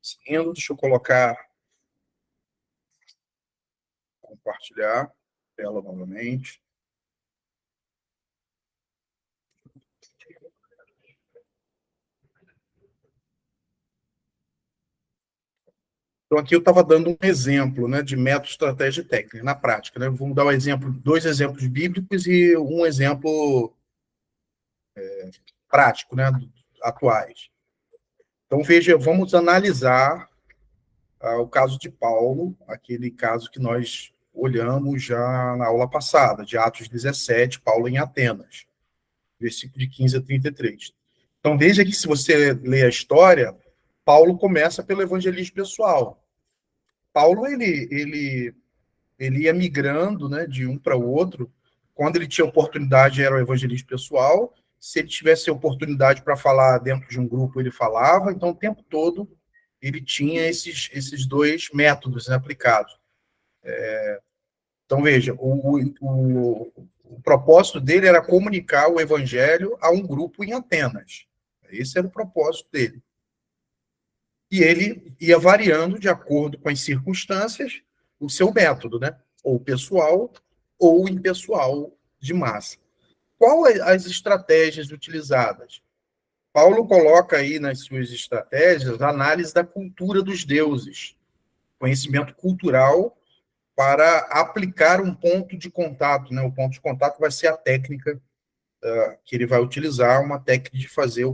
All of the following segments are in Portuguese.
Seguindo, deixa eu colocar, compartilhar tela novamente. Então, aqui eu estava dando um exemplo, né, de método, estratégia e técnica, na prática. Né? Vamos dar dois exemplos bíblicos e um exemplo prático, né, atuais. Então, veja, vamos analisar o caso de Paulo, aquele caso que nós olhamos já na aula passada, de Atos 17, Paulo em Atenas, versículo de 15 a 33. Então, veja que se você lê a história, Paulo começa pelo evangelismo pessoal. Paulo, ele ia migrando, né, de um para o outro. Quando ele tinha oportunidade, era o evangelismo pessoal. Se ele tivesse oportunidade para falar dentro de um grupo, ele falava. Então, o tempo todo, ele tinha esses dois métodos, né, aplicados. Então, veja, o propósito dele era comunicar o evangelho a um grupo em Atenas. Esse era o propósito dele. E ele ia variando de acordo com as circunstâncias o seu método, né? Ou pessoal ou impessoal de massa. Qual as estratégias utilizadas? Paulo coloca aí nas suas estratégias a análise da cultura dos deuses, conhecimento cultural para aplicar um ponto de contato, né? O ponto de contato vai ser a técnica que ele vai utilizar, uma técnica de fazer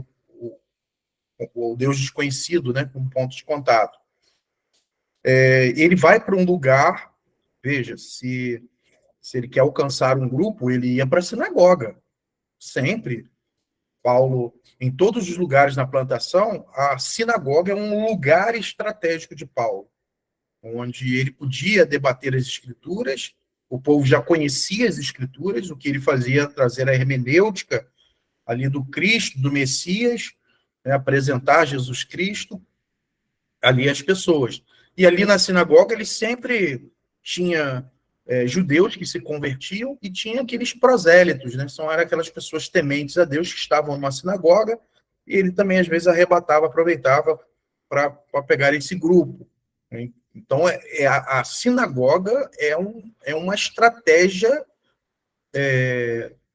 o Deus desconhecido, né? Como ponto de contato. Ele vai para um lugar, veja, se ele quer alcançar um grupo, ele ia para a sinagoga, sempre. Paulo, em todos os lugares na plantação, a sinagoga é um lugar estratégico de Paulo, onde ele podia debater as escrituras, o povo já conhecia as escrituras, o que ele fazia trazer a hermenêutica ali do Cristo, do Messias, né, apresentar Jesus Cristo ali às pessoas. E ali na sinagoga ele sempre tinha judeus que se convertiam e tinha aqueles prosélitos, né? Eram aquelas pessoas tementes a Deus que estavam numa sinagoga e ele também às vezes arrebatava, aproveitava para pegar esse grupo. Né? Então a sinagoga é uma estratégia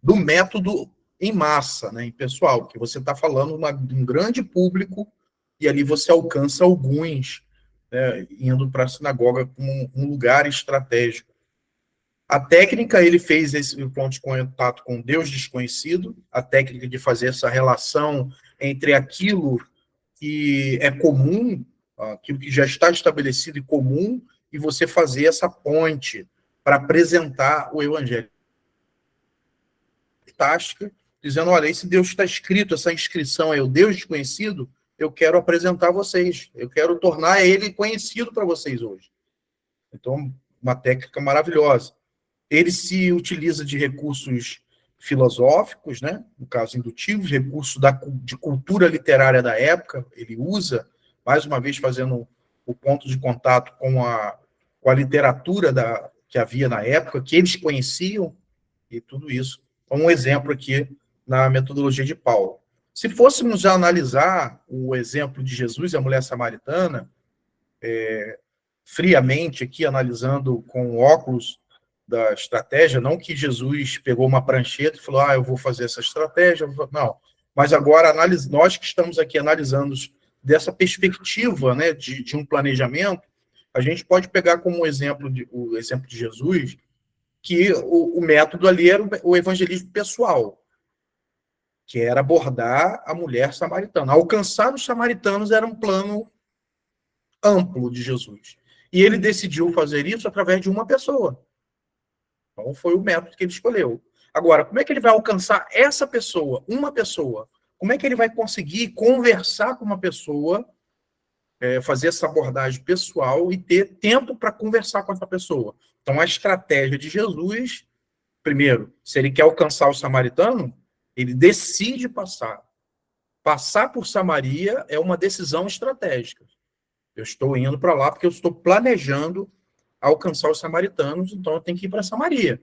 do método em massa, né, em pessoal, que você está falando de um grande público e ali você alcança alguns, né, indo para a sinagoga como um lugar estratégico. A técnica, ele fez esse ponto de contato com Deus desconhecido, a técnica de fazer essa relação entre aquilo que é comum, aquilo que já está estabelecido e comum, e você fazer essa ponte para apresentar o evangelho. Fantástica, dizendo, olha, esse Deus está escrito, essa inscrição é o Deus desconhecido, eu quero apresentar a vocês, eu quero tornar ele conhecido para vocês hoje. Então, uma técnica maravilhosa. Ele se utiliza de recursos filosóficos, né? No caso, indutivos, recursos de cultura literária da época, ele usa, mais uma vez, fazendo o ponto de contato com a literatura que havia na época, que eles conheciam, e tudo isso. Um exemplo aqui na metodologia de Paulo. Se fôssemos já analisar o exemplo de Jesus e a mulher samaritana, friamente aqui, analisando com óculos da estratégia, não que Jesus pegou uma prancheta e falou, eu vou fazer essa estratégia, não. Mas agora, nós que estamos aqui analisando dessa perspectiva, né, de um planejamento, a gente pode pegar como o exemplo de Jesus, que o método ali era o evangelismo pessoal, que era abordar a mulher samaritana. Alcançar os samaritanos era um plano amplo de Jesus. E ele decidiu fazer isso através de uma pessoa. Então, foi o método que ele escolheu. Agora, como é que ele vai alcançar essa pessoa, uma pessoa? Como é que ele vai conseguir conversar com uma pessoa, fazer essa abordagem pessoal e ter tempo para conversar com essa pessoa? Então, a estratégia de Jesus, primeiro, se ele quer alcançar o samaritano, ele decide passar. Passar por Samaria é uma decisão estratégica. Eu estou indo para lá porque eu estou planejando alcançar os samaritanos, então eu tenho que ir para Samaria.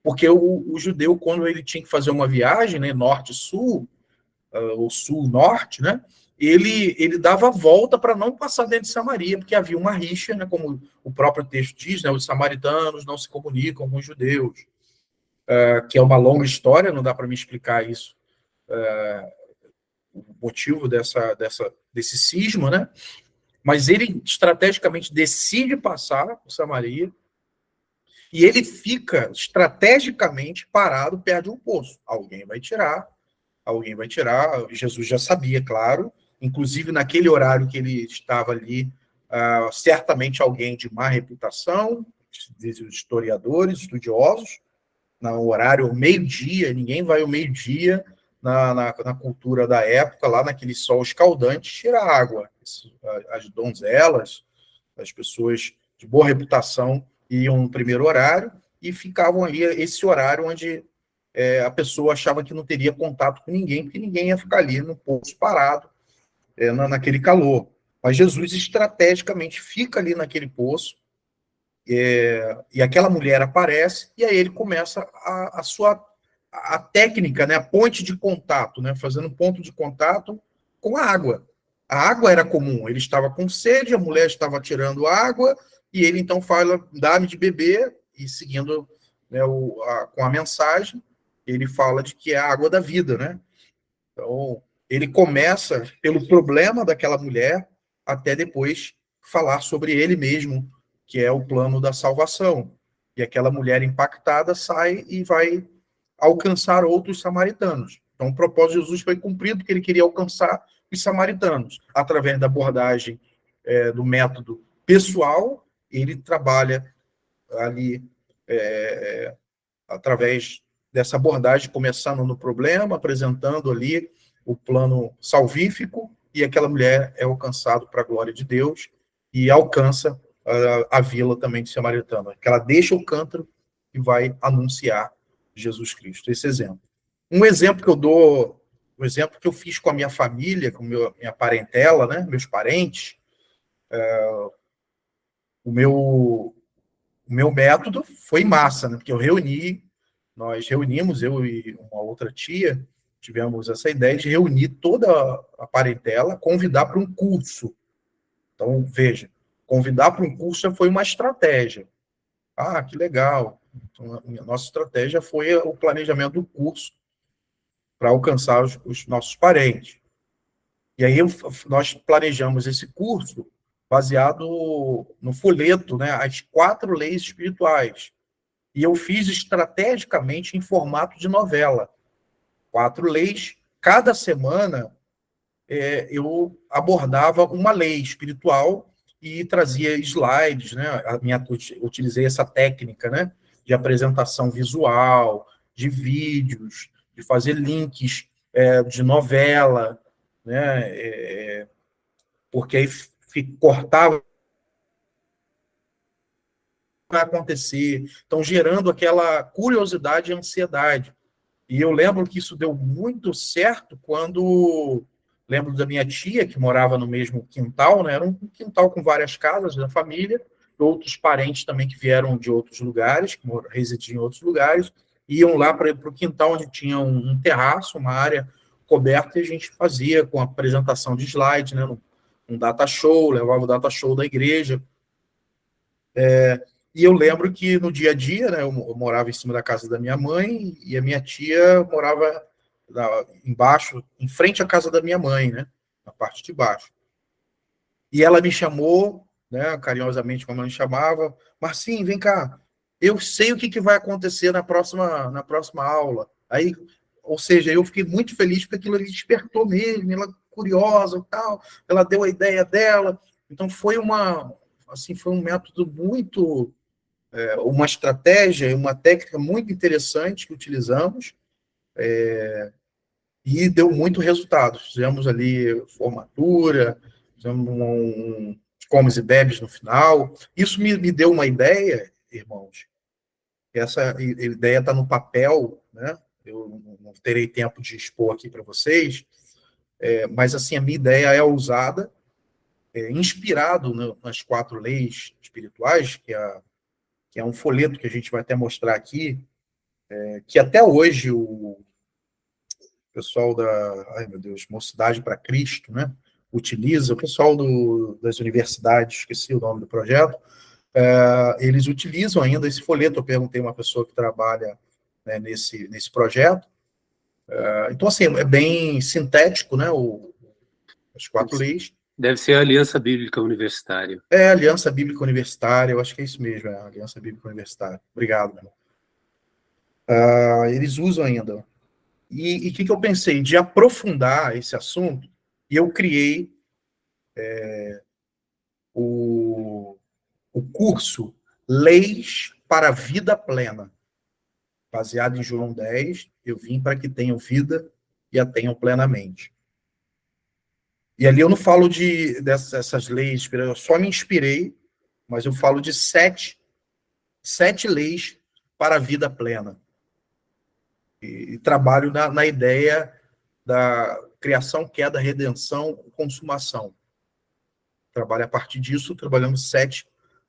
Porque o judeu, quando ele tinha que fazer uma viagem, né, norte-sul, ou sul-norte, né, ele dava a volta para não passar dentro de Samaria, porque havia uma rixa, né, como o próprio texto diz, né, os samaritanos não se comunicam com os judeus, que é uma longa história, não dá para me explicar isso, o motivo desse cisma, né? Mas ele estrategicamente decide passar por Samaria e ele fica estrategicamente parado perto de um poço. Alguém vai tirar. Jesus já sabia, claro, inclusive naquele horário que ele estava ali, certamente alguém de má reputação, dizem os historiadores, estudiosos, no horário meio-dia, ninguém vai ao meio-dia na cultura da época, lá naquele sol escaldante, tirar água. As donzelas, as pessoas de boa reputação iam no primeiro horário e ficavam ali esse horário onde a pessoa achava que não teria contato com ninguém, porque ninguém ia ficar ali no poço parado, naquele calor. Mas Jesus estrategicamente fica ali naquele poço, e aquela mulher aparece, e aí ele começa a técnica, né, a ponte de contato, né, fazendo um ponto de contato com a água. A água era comum, ele estava com sede, a mulher estava tirando água, e ele então fala, dá-me de beber, e seguindo, né, com a mensagem, ele fala de que é a água da vida, né? Então, ele começa pelo problema daquela mulher, até depois falar sobre ele mesmo, que é o plano da salvação. E aquela mulher impactada sai e vai alcançar outros samaritanos. Então, o propósito de Jesus foi cumprido, porque ele queria alcançar os samaritanos. Através da abordagem do método pessoal, ele trabalha ali através dessa abordagem, começando no problema, apresentando ali o plano salvífico, e aquela mulher é alcançada para a glória de Deus e alcança a vila também de Samaritana, que ela deixa o cântaro e vai anunciar Jesus Cristo. Esse exemplo. Um exemplo que eu dou, um exemplo que eu fiz com a minha família, com minha parentela, né, meus parentes, o meu método foi massa, né, porque nós reunimos, eu e uma outra tia, tivemos essa ideia de reunir toda a parentela, convidar para um curso. Então, veja, convidar para um curso já foi uma estratégia. Ah, que legal. Então, a nossa estratégia foi o planejamento do curso para alcançar os nossos parentes. E aí nós planejamos esse curso baseado no folheto, né, as 4 leis espirituais. E eu fiz estrategicamente em formato de novela. 4 leis. Cada semana eu abordava uma lei espiritual e trazia slides, né? Utilizei essa técnica, né, de apresentação visual, de vídeos, de fazer links de novela, né? Porque aí cortava o que vai acontecer, então gerando aquela curiosidade e ansiedade. E eu lembro que isso deu muito certo quando lembro da minha tia, que morava no mesmo quintal, né? Era um quintal com várias casas da família, outros parentes também que vieram de outros lugares, que residiam em outros lugares, iam lá para o quintal onde tinha um terraço, uma área coberta, e a gente fazia com a apresentação de slide, né? Um data show, levava o data show da igreja. E eu lembro que no dia a dia, né, eu morava em cima da casa da minha mãe e a minha tia morava embaixo, em frente à casa da minha mãe, né, na parte de baixo. E ela me chamou, né, carinhosamente como ela me chamava, Marcinho, vem cá, eu sei o que vai acontecer na próxima aula. Aí, ou seja, eu fiquei muito feliz porque aquilo ali despertou mesmo, ela curiosa e tal, ela deu a ideia dela. Então foi foi um método muito uma estratégia, uma técnica muito interessante que utilizamos e deu muito resultado. Fizemos ali formatura, fizemos comes e bebes no final. Isso me deu uma ideia, irmãos. Essa ideia está no papel, né? Eu não terei tempo de expor aqui para vocês, mas assim a minha ideia é ousada, inspirado nas 4 leis espirituais, que é um folheto que a gente vai até mostrar aqui, que até hoje o pessoal ai meu Deus, Mocidade para Cristo, né? utiliza, o pessoal das universidades, esqueci o nome do projeto, eles utilizam ainda esse folheto. Eu perguntei a uma pessoa que trabalha, né, nesse projeto. Então, assim, é bem sintético, né, as 4 leis. Deve ser a Aliança Bíblica Universitária. É, Aliança Bíblica Universitária, eu acho que é isso mesmo, a Aliança Bíblica Universitária. Obrigado, meu. Eles usam ainda. E o que eu pensei? De aprofundar esse assunto, e eu criei o curso Leis para a Vida Plena, baseado em João 10, eu vim para que tenham vida e a tenham plenamente. E ali eu não falo dessas leis, eu só me inspirei, mas eu falo de sete leis para a vida plena. E trabalho na ideia da criação, queda, redenção, consumação. Trabalho a partir disso, trabalhando 7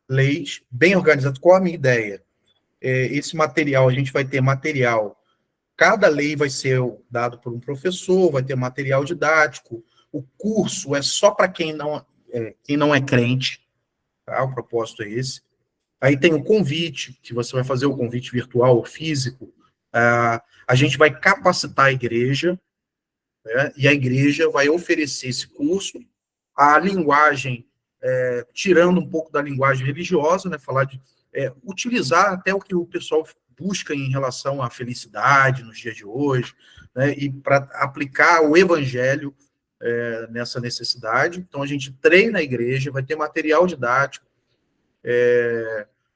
leis, bem organizadas. Qual a minha ideia? Esse material, a gente vai ter material, cada lei vai ser dado por um professor, vai ter material didático, o curso é só para quem não é crente, tá? O propósito é esse. Aí tem o convite, que você vai fazer o convite virtual ou físico. A gente vai capacitar a igreja, né? E a igreja vai oferecer esse curso. A linguagem, tirando um pouco da linguagem religiosa, né? Falar de utilizar até o que o pessoal busca em relação à felicidade nos dias de hoje, né? E para aplicar o evangelho nessa necessidade. Então, a gente treina a igreja, vai ter material didático,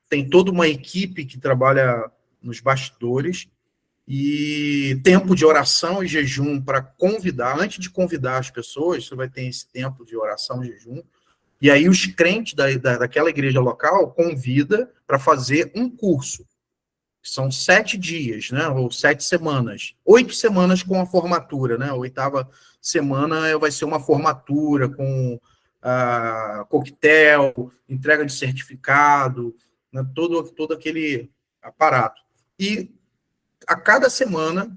tem toda uma equipe que trabalha nos bastidores, e tempo de oração e jejum para convidar, antes de convidar as pessoas, você vai ter esse tempo de oração e jejum, e aí os crentes daquela igreja local convida para fazer um curso. São 7 dias, né, ou 7 semanas. 8 semanas com a formatura, né? A 8ª semana vai ser uma formatura com coquetel, entrega de certificado, né, todo aquele aparato. E a cada semana,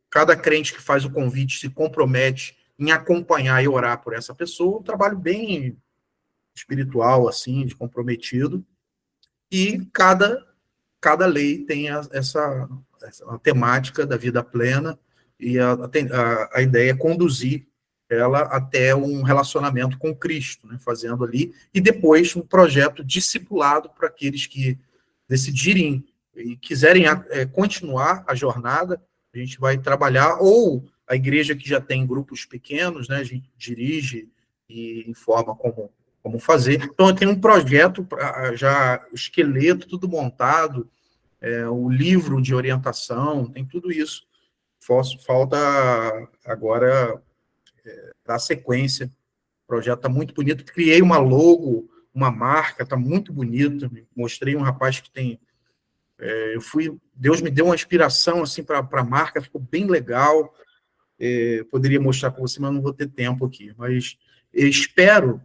cada crente que faz o convite se compromete em acompanhar e orar por essa pessoa. Um trabalho bem espiritual, assim, de comprometido. E cada lei tem essa temática da vida plena, e a ideia é conduzir ela até um relacionamento com Cristo, né, fazendo ali, e depois um projeto discipulado para aqueles que decidirem e quiserem continuar a jornada. A gente vai trabalhar, ou a igreja que já tem grupos pequenos, né, a gente dirige e informa como fazer. Então, eu tenho um projeto, já o esqueleto, tudo montado, o livro de orientação, tem tudo isso. Falta agora dar sequência. O projeto está muito bonito. Criei uma logo, uma marca, está muito bonito. Mostrei um rapaz que tem... Deus me deu uma inspiração assim, para a marca, ficou bem legal. Poderia mostrar para você, mas não vou ter tempo aqui. Mas espero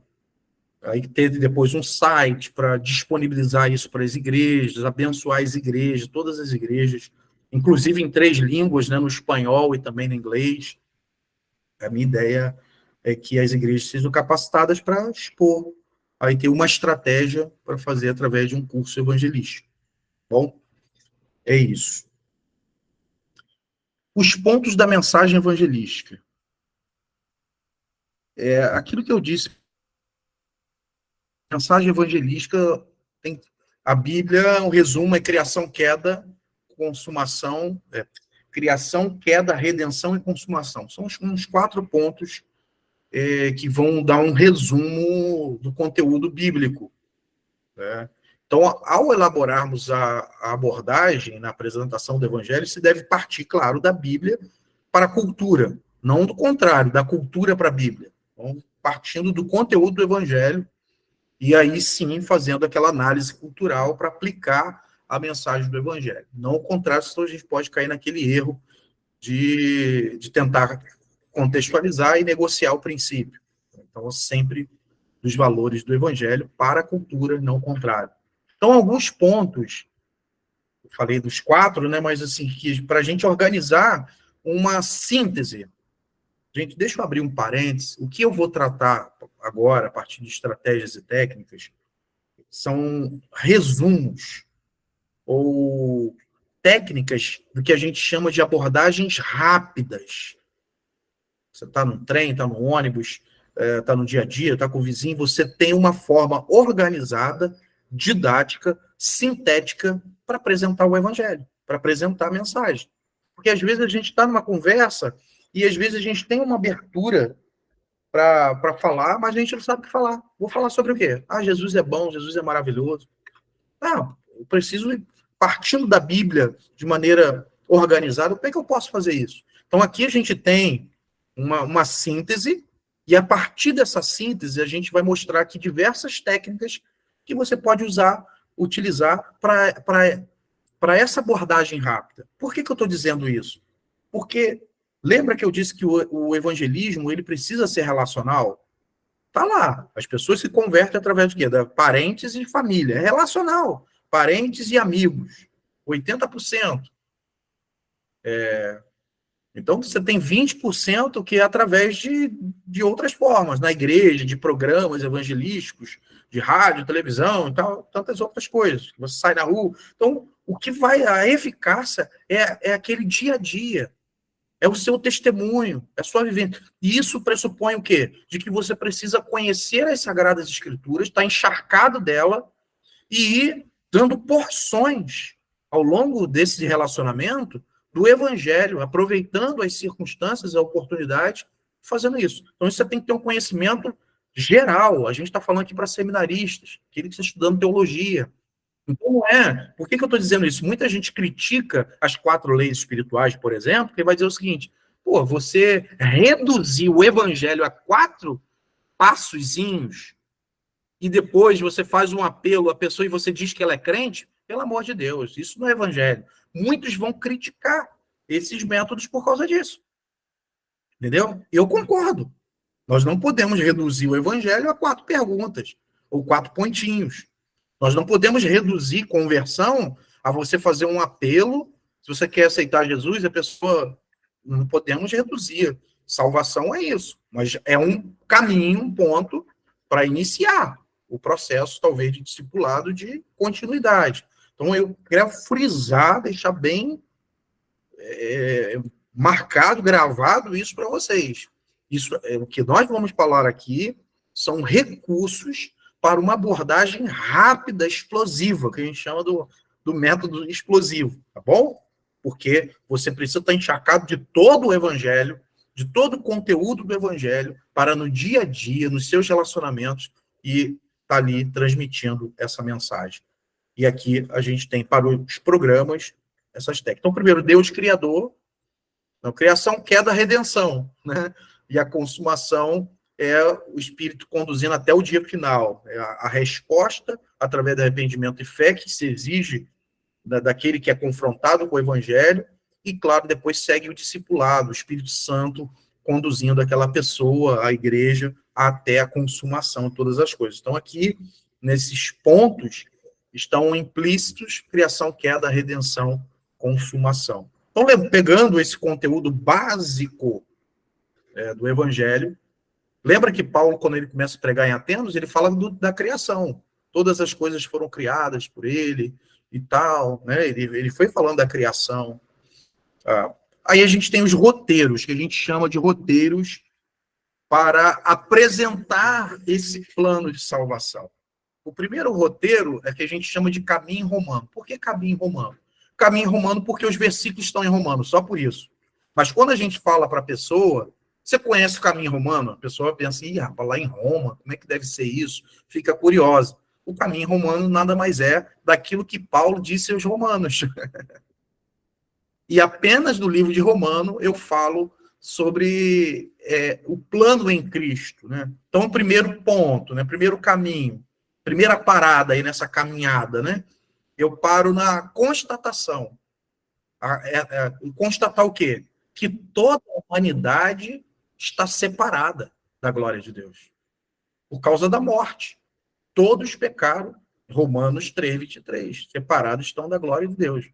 aí ter depois um site para disponibilizar isso para as igrejas, abençoar as igrejas, todas as igrejas, inclusive em 3 línguas, né, no espanhol e também no inglês. A minha ideia é que as igrejas sejam capacitadas para expor, aí ter uma estratégia para fazer através de um curso evangelístico. Bom, é isso. Os pontos da mensagem evangelística. Aquilo que eu disse, a mensagem evangelística tem a Bíblia, o resumo é criação, queda, consumação, criação, queda, redenção e consumação. São uns 4 pontos que vão dar um resumo do conteúdo bíblico, né? Então, ao elaborarmos a abordagem na apresentação do Evangelho, se deve partir, claro, da Bíblia para a cultura, não do contrário, da cultura para a Bíblia. Então, partindo do conteúdo do Evangelho, e aí sim fazendo aquela análise cultural para aplicar a mensagem do Evangelho. Não o contrário, senão a gente pode cair naquele erro de tentar contextualizar e negociar o princípio. Então, sempre dos valores do Evangelho para a cultura, não o contrário. Então, alguns pontos, eu falei dos 4, né, mas assim, que para a gente organizar uma síntese Gente, deixa eu abrir um parênteses. O que eu vou tratar agora, a partir de estratégias e técnicas, são resumos ou técnicas do que a gente chama de abordagens rápidas. Você está no trem, está no ônibus, está no dia a dia, está com o vizinho, você tem uma forma organizada, didática, sintética para apresentar o evangelho, para apresentar a mensagem. Porque às vezes a gente está numa conversa e às vezes a gente tem uma abertura para falar, mas a gente não sabe o que falar. Vou falar sobre o quê? Jesus é bom, Jesus é maravilhoso. Eu preciso ir partindo da Bíblia de maneira organizada. Como é que eu posso fazer isso? Então aqui a gente tem uma síntese, e a partir dessa síntese a gente vai mostrar aqui diversas técnicas que você pode utilizar para essa abordagem rápida. Por que eu estou dizendo isso? Porque lembra que eu disse que o evangelismo ele precisa ser relacional? Tá lá. As pessoas se convertem através de quê? Da parentes e família. É relacional. Parentes e amigos. 80%. Então, você tem 20% que é através de outras formas, na igreja, de programas evangelísticos, de rádio, televisão e tal, tantas outras coisas. Você sai na rua. Então, o que vai, a eficácia é aquele dia a dia, é o seu testemunho, é a sua vivência. E isso pressupõe o quê? De que você precisa conhecer as Sagradas Escrituras, estar encharcado dela e ir dando porções ao longo desse relacionamento do evangelho, aproveitando as circunstâncias, a oportunidade, fazendo isso. Então, você tem que ter um conhecimento geral. A gente está falando aqui para seminaristas, aquele que está estudando teologia. Então, não é. Por que eu estou dizendo isso? Muita gente critica as 4 leis espirituais, por exemplo, que vai dizer o seguinte: pô, você reduzir o evangelho a 4 passozinhos e depois você faz um apelo à pessoa e você diz que ela é crente, pelo amor de Deus, isso não é evangelho. Muitos vão criticar esses métodos por causa disso. Entendeu? Eu concordo. Nós não podemos reduzir o evangelho a 4 perguntas ou 4 pontinhos. Nós não podemos reduzir conversão a você fazer um apelo. Se você quer aceitar Jesus, a pessoa... Não podemos reduzir. Salvação é isso. Mas é um caminho, um ponto para iniciar o processo, talvez, de discipulado de continuidade. Então, eu quero frisar, deixar bem marcado, gravado isso para vocês. Isso, o que nós vamos falar aqui são recursos para uma abordagem rápida, explosiva, que a gente chama do método explosivo, tá bom? Porque você precisa estar encharcado de todo o evangelho, de todo o conteúdo do evangelho, para no dia a dia, nos seus relacionamentos, e estar ali transmitindo essa mensagem. E aqui a gente tem para os programas essas técnicas. Então, primeiro, Deus Criador. Então, criação, queda, redenção, né? E a consumação é o Espírito conduzindo até o dia final. É a resposta, através do arrependimento e fé, que se exige daquele que é confrontado com o Evangelho, e, claro, depois segue o discipulado, o Espírito Santo conduzindo aquela pessoa, a igreja, até a consumação de todas as coisas. Então, aqui, nesses pontos, estão implícitos criação, queda, redenção, consumação. Então, pegando esse conteúdo básico do Evangelho, lembra que Paulo, quando ele começa a pregar em Atenas, ele fala da criação. Todas as coisas foram criadas por ele e tal, né? Ele foi falando da criação. Aí a gente tem os roteiros, que a gente chama de roteiros para apresentar esse plano de salvação. O primeiro roteiro é que a gente chama de caminho romano. Por que caminho romano? Caminho romano porque os versículos estão em romano, só por isso. Mas quando a gente fala para a pessoa, você conhece o caminho romano? A pessoa pensa, rapaz, lá em Roma, como é que deve ser isso? Fica curiosa. O caminho romano nada mais é daquilo que Paulo disse aos romanos. E apenas no livro de Romano eu falo sobre o plano em Cristo, né? Então, o primeiro ponto, né? Primeiro caminho, primeira parada aí nessa caminhada, né? Eu paro na constatação. Constatar o quê? Que toda a humanidade está separada da glória de Deus. Por causa da morte. Todos pecaram. Romanos 3:23. Separados estão da glória de Deus.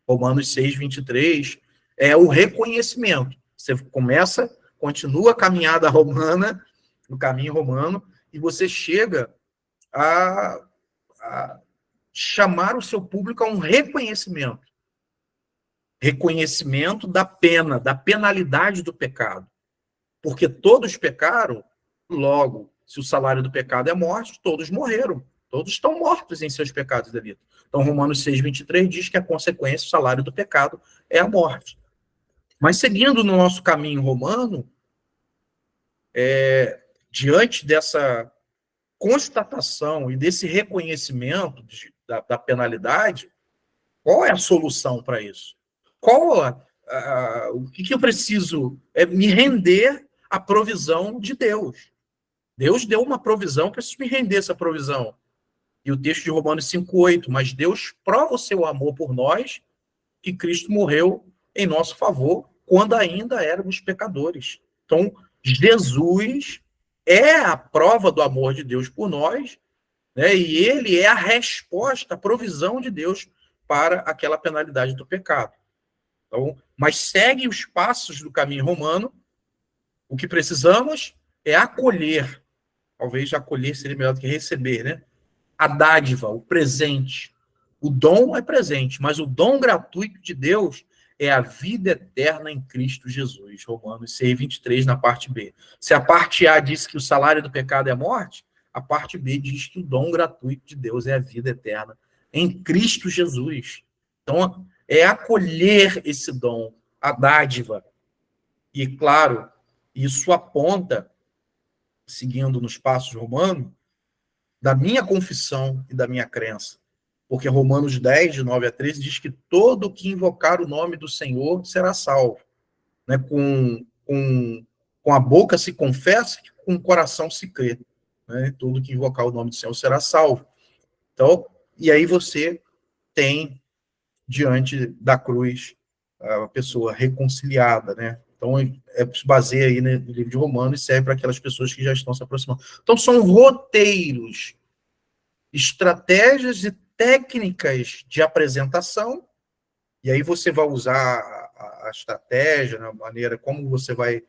Romanos 6:23 é o reconhecimento. Você começa continua a caminhada romana, no caminho romano, e você chega a chamar o seu público a um reconhecimento. Reconhecimento da pena, da penalidade do pecado. Porque todos pecaram, logo, se o salário do pecado é morte, todos morreram. Todos estão mortos em seus pecados e delitos. Então, Romanos 6:23 diz que a consequência, o salário do pecado, é a morte. Mas seguindo no nosso caminho romano, diante dessa constatação e desse reconhecimento da penalidade, qual é a solução para isso? O que eu preciso? É me render à provisão de Deus. Deus deu uma provisão, eu preciso me render a essa provisão. E o texto de Romanos 5:8, mas Deus prova o seu amor por nós, que Cristo morreu em nosso favor, quando ainda éramos pecadores. Então, Jesus é a prova do amor de Deus por nós, né? E ele é a resposta, a provisão de Deus para aquela penalidade do pecado. Então, mas segue os passos do caminho romano. O que precisamos é acolher. Talvez acolher seria melhor do que receber, né? A dádiva, o presente. O dom é presente, mas o dom gratuito de Deus é a vida eterna em Cristo Jesus. Romanos 6:23, na parte B. Se a parte A diz que o salário do pecado é a morte, a parte B diz que o dom gratuito de Deus é a vida eterna em Cristo Jesus. Então, é acolher esse dom, a dádiva. E, claro, isso aponta, seguindo nos passos romanos, da minha confissão e da minha crença. Porque Romanos 10:9-13, diz que todo que invocar o nome do Senhor será salvo. Né? Com a boca se confessa, com o coração se crê. Né? Todo que invocar o nome do Senhor será salvo. Então, e aí você tem, diante da cruz, a pessoa reconciliada, né? Então, se baseia aí no livro de Romanos e serve para aquelas pessoas que já estão se aproximando. Então, são roteiros, estratégias e técnicas de apresentação, e aí você vai usar a estratégia, a maneira como você vai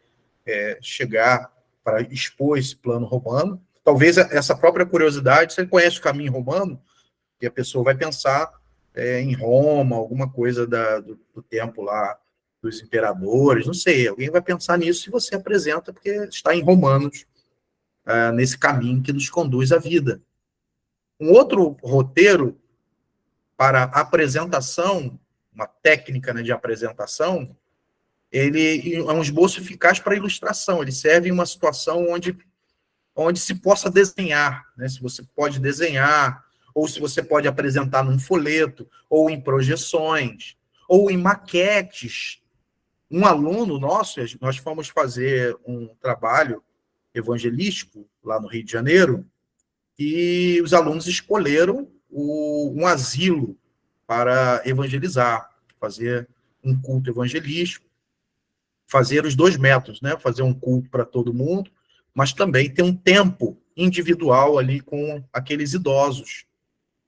chegar para expor esse plano romano. Talvez essa própria curiosidade, você conhece o caminho romano, e a pessoa vai pensar em Roma, alguma coisa do tempo lá dos imperadores, não sei, alguém vai pensar nisso se você apresenta, porque está em Romanos, nesse caminho que nos conduz à vida. Um outro roteiro para apresentação, uma técnica, né, de apresentação, ele é um esboço eficaz para ilustração, ele serve em uma situação onde se possa desenhar, né, se você pode desenhar, ou se você pode apresentar num folheto, ou em projeções, ou em maquetes. Um aluno nosso, nós fomos fazer um trabalho evangelístico lá no Rio de Janeiro, e os alunos escolheram um asilo para evangelizar, fazer um culto evangelístico, fazer os 2 métodos, né? Fazer um culto para todo mundo, mas também ter um tempo individual ali com aqueles idosos.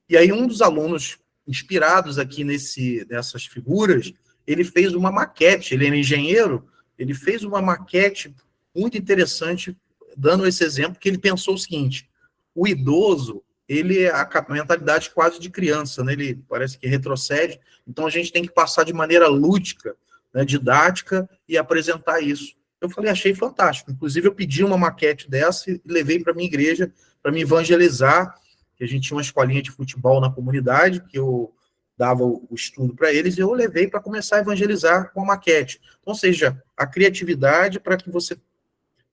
E aí um dos alunos, inspirados aqui nessas figuras, ele fez uma maquete, ele era engenheiro, ele fez uma maquete muito interessante, dando esse exemplo, que ele pensou o seguinte: o idoso, ele a mentalidade quase de criança, né? Ele parece que retrocede, então a gente tem que passar de maneira lúdica, né, didática, e apresentar isso. Eu falei, achei fantástico. Inclusive, eu pedi uma maquete dessa e levei para a minha igreja para me evangelizar, que a gente tinha uma escolinha de futebol na comunidade, que eu dava o estudo para eles, e eu levei para começar a evangelizar com a maquete. Então, ou seja, a criatividade para que você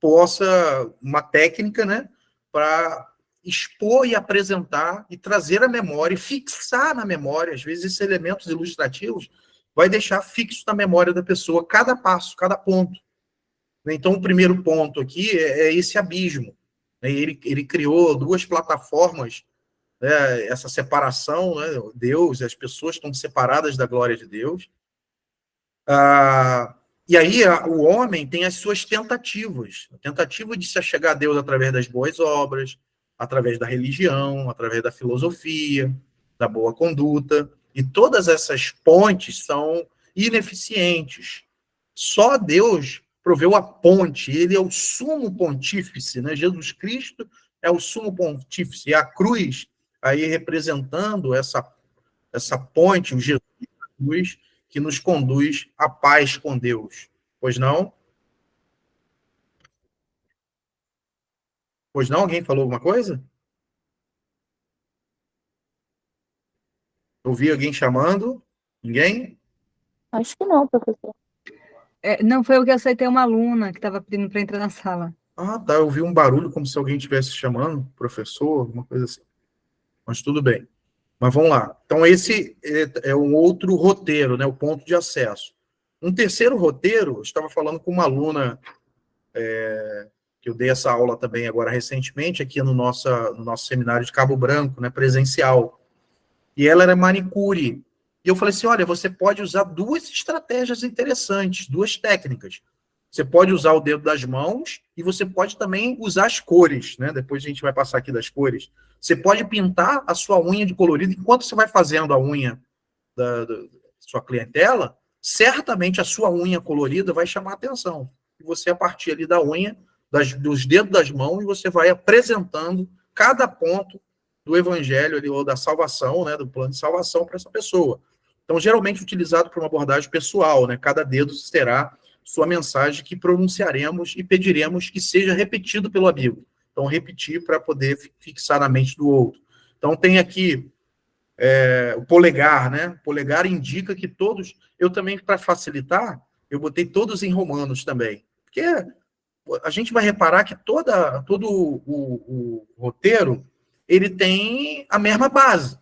possa, uma técnica, né, para expor e apresentar e trazer a memória e fixar na memória, às vezes esses elementos ilustrativos vai deixar fixo na memória da pessoa cada passo, cada ponto. Então, o primeiro ponto aqui é esse abismo. Ele criou 2 plataformas, né, essa separação, né, Deus e as pessoas estão separadas da glória de Deus. E aí o homem tem as suas tentativas, a tentativa de se achegar a Deus através das boas obras, através da religião, através da filosofia, da boa conduta, e todas essas pontes são ineficientes. Só Deus proveu a ponte, ele é o sumo pontífice, né? Jesus Cristo é o sumo pontífice, e a cruz aí representando essa ponte, o Jesus que nos conduz à paz com Deus. Pois não? Pois não? Alguém falou alguma coisa? Ouvi alguém chamando? Ninguém? Acho que não, professor. Não foi o que eu aceitei, uma aluna que estava pedindo para entrar na sala. Ah, tá. Eu ouvi um barulho como se alguém estivesse chamando, professor, alguma coisa assim. Mas tudo bem. Mas vamos lá. Então, esse é um outro roteiro, né? O ponto de acesso. Um terceiro roteiro, eu estava falando com uma aluna que eu dei essa aula também agora recentemente, aqui no nosso seminário de Cabo Branco, né, presencial. E ela era manicure. E eu falei assim, olha, você pode usar duas estratégias interessantes, duas técnicas. Você pode usar o dedo das mãos e você pode também usar as cores, né? Depois a gente vai passar aqui das cores. Você pode pintar a sua unha de colorido. Enquanto você vai fazendo a unha da sua clientela, certamente a sua unha colorida vai chamar a atenção. E você, a partir ali da unha, dos dedos das mãos, você vai apresentando cada ponto do evangelho ali, ou da salvação, né, do plano de salvação para essa pessoa. Então, geralmente utilizado para uma abordagem pessoal, né? Cada dedo terá sua mensagem que pronunciaremos e pediremos que seja repetido pelo amigo. Então, repetir para poder fixar na mente do outro. Então, tem aqui o polegar, né? O polegar indica que todos... Eu também, para facilitar, eu botei todos em romanos também. Porque a gente vai reparar que todo o roteiro ele tem a mesma base.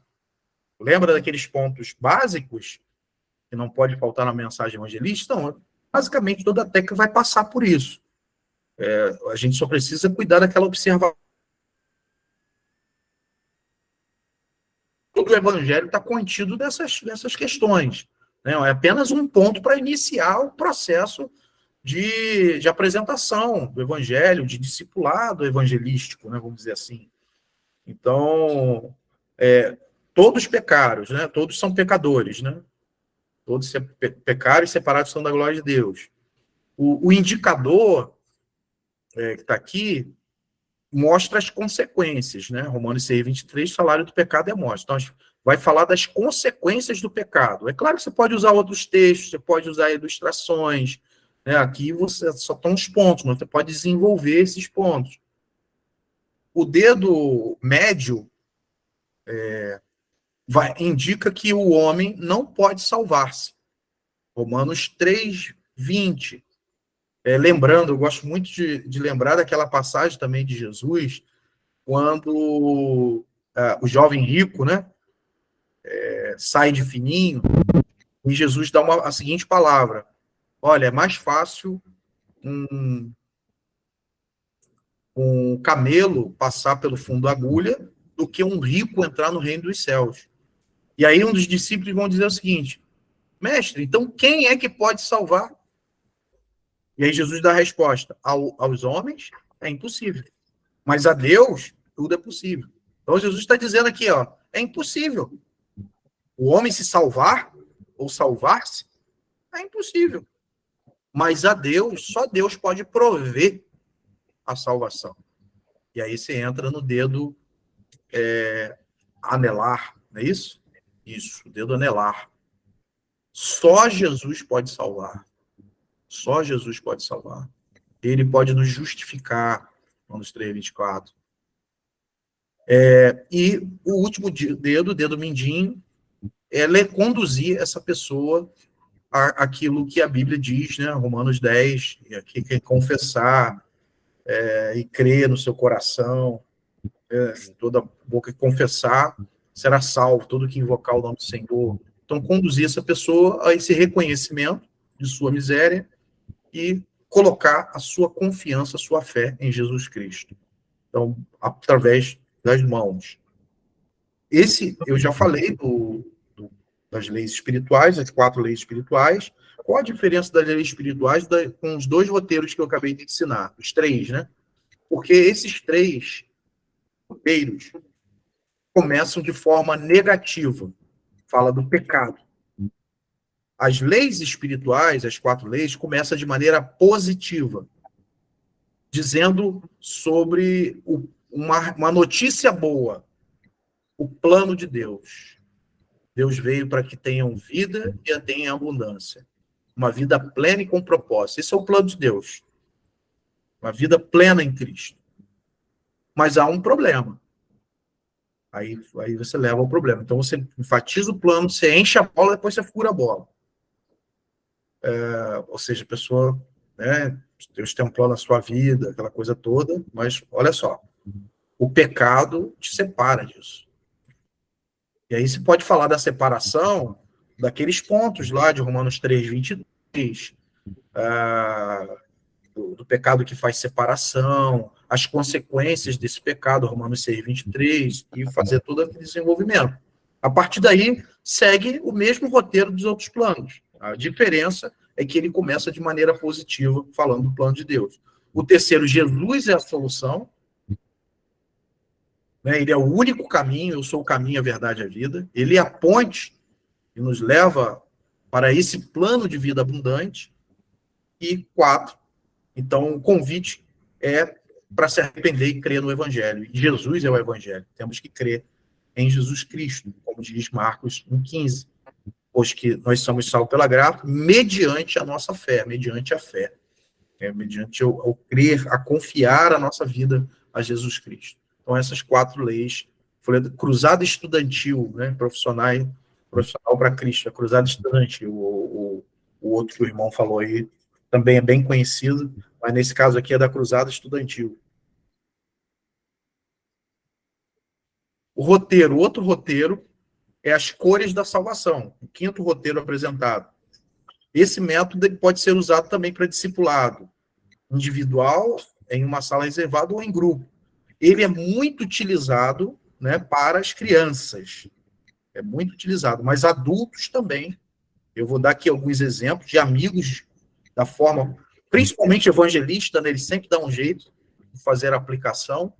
Lembra daqueles pontos básicos que não pode faltar na mensagem evangelista? Então, basicamente, toda a técnica vai passar por isso. A gente só precisa cuidar daquela observação. Todo o evangelho está contido dessas questões. Né? É apenas um ponto para iniciar o processo de apresentação do evangelho, de discipulado evangelístico, né? Vamos dizer assim. Então, todos pecaram, né? Todos são pecadores, né? Todos pecaram e separados são da glória de Deus. O indicador que está aqui mostra as consequências, né? Romanos 6:23, salário do pecado é morte. Então, vai falar das consequências do pecado. É claro que você pode usar outros textos, você pode usar ilustrações, né? Aqui você só estão os pontos, mas você pode desenvolver esses pontos. O dedo médio indica que o homem não pode salvar-se. Romanos 3:20. Lembrando, eu gosto muito de lembrar daquela passagem também de Jesus, quando o jovem rico, né, sai de fininho, e Jesus dá a seguinte palavra: olha, é mais fácil um camelo passar pelo fundo da agulha do que um rico entrar no reino dos céus. E aí um dos discípulos vão dizer o seguinte: mestre, então quem é que pode salvar? E aí Jesus dá a resposta: aos homens é impossível, mas a Deus tudo é possível. Então Jesus está dizendo aqui, é impossível. O homem se salvar ou salvar-se é impossível. Mas a Deus, só Deus pode prover a salvação. E aí você entra no dedo anelar, não é isso? Isso, o dedo anelar. Só Jesus pode salvar. Só Jesus pode salvar. Ele pode nos justificar, Romanos 3:24. E o último dedo, o dedo mindinho, é conduzir essa pessoa àquilo que a Bíblia diz, né? Romanos 10, aqui que é confessar e crer no seu coração, toda boca que confessar será salvo, todo que invocar o nome do Senhor. Então, conduzir essa pessoa a esse reconhecimento de sua miséria e colocar a sua confiança, a sua fé em Jesus Cristo. Então, através das mãos. Eu já falei das leis espirituais, as 4 leis espirituais. Qual a diferença das leis espirituais com os 2 roteiros que eu acabei de ensinar? Os 3, né? Porque esses 3 roteiros começam de forma negativa. Fala do pecado. As leis espirituais, as 4 leis, começam de maneira positiva, dizendo sobre uma notícia boa, o plano de Deus. Deus veio para que tenham vida e a tenham em abundância. Uma vida plena e com propósito. Esse é o plano de Deus. Uma vida plena em Cristo. Mas há um problema. Aí você leva ao problema. Então você enfatiza o plano, você enche a bola, depois você fura a bola. Ou seja, a pessoa, né, Deus tem um plano na sua vida, aquela coisa toda, mas olha só, o pecado te separa disso. E aí você pode falar da separação daqueles pontos lá de Romanos 3:23, do pecado que faz separação, as consequências desse pecado, Romanos 6:23, e fazer todo aquele desenvolvimento. A partir daí, segue o mesmo roteiro dos outros planos. A diferença é que ele começa de maneira positiva, falando do plano de Deus. O terceiro, Jesus é a solução. Né? Ele é o único caminho, eu sou o caminho, a verdade e a vida. Ele é a ponte que nos leva para esse plano de vida abundante. E 4, então o convite é para se arrepender e crer no Evangelho. E Jesus é o Evangelho. Temos que crer em Jesus Cristo, como diz Marcos 1:15. Pois que nós somos salvos pela graça, mediante a nossa fé, mediante a fé. Mediante o crer, a confiar a nossa vida a Jesus Cristo. Então, essas 4 leis, cruzada estudantil, né, profissional para Cristo, a cruzada estudantil, o outro que o irmão falou aí, também é bem conhecido, mas nesse caso aqui é da cruzada estudantil. O outro roteiro, é as cores da salvação, o 5º roteiro apresentado. Esse método pode ser usado também para discipulado, individual, em uma sala reservada ou em grupo. Ele é muito utilizado, né, para as crianças. É muito utilizado, mas adultos também. Eu vou dar aqui alguns exemplos de amigos da forma, principalmente evangelista, né, ele sempre dá um jeito de fazer a aplicação.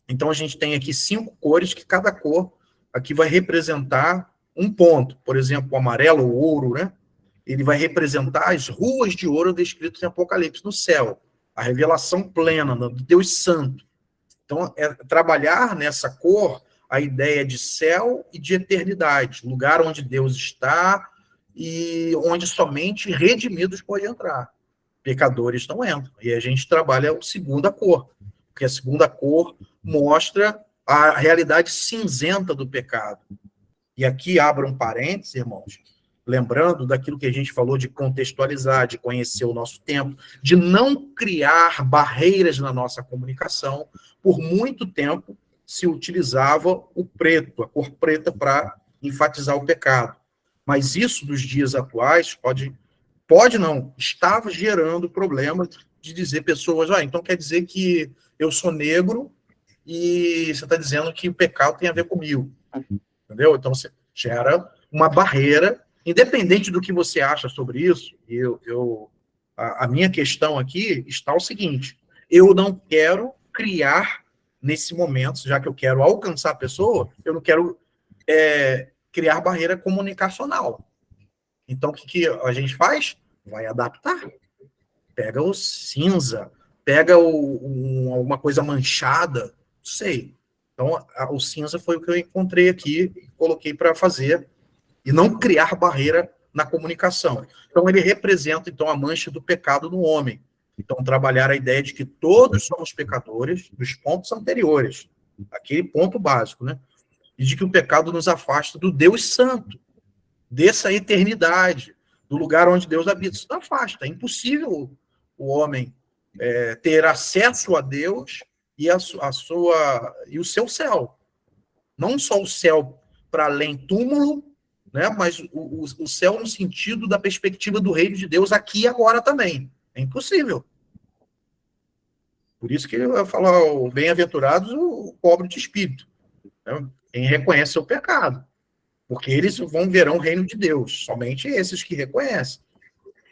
Então, a gente tem aqui 5 cores, que cada cor aqui vai representar um ponto. Por exemplo, o amarelo, o ouro, né? Ele vai representar as ruas de ouro descritas em Apocalipse, no céu. A revelação plena do Deus Santo. Então, é trabalhar nessa cor a ideia de céu e de eternidade. Lugar onde Deus está e onde somente redimidos podem entrar. Pecadores não entram. E a gente trabalha a segunda cor. Porque a segunda cor mostra a realidade cinzenta do pecado. E aqui abro um parênteses, irmãos, lembrando daquilo que a gente falou de contextualizar, de conhecer o nosso tempo, de não criar barreiras na nossa comunicação. Por muito tempo se utilizava o preto, a cor preta, para enfatizar o pecado. Mas isso, nos dias atuais, pode não, estava gerando problemas de dizer pessoas, então quer dizer que eu sou negro e você está dizendo que o pecado tem a ver comigo. Entendeu? Então, você gera uma barreira, independente do que você acha sobre isso. A minha questão aqui está o seguinte: eu não quero criar, nesse momento, já que eu quero alcançar a pessoa, eu não quero criar barreira comunicacional. Então, o que a gente faz? Vai adaptar. Pega o cinza, pega alguma coisa manchada, não sei. Então, o cinza foi o que eu encontrei aqui e coloquei para fazer e não criar barreira na comunicação. Então, ele representa, então, a mancha do pecado no homem. Então, trabalhar a ideia de que todos somos pecadores dos pontos anteriores, aquele ponto básico, né? E de que o pecado nos afasta do Deus Santo, dessa eternidade, do lugar onde Deus habita. Isso não afasta. É impossível o homem ter acesso a Deus e e o seu céu. Não só o céu para além túmulo, né, mas o céu no sentido da perspectiva do reino de Deus aqui e agora também. É impossível. Por isso que eu falo, bem-aventurados o pobre de espírito, né, quem reconhece seu pecado. Porque eles verão o reino de Deus, somente esses que reconhecem.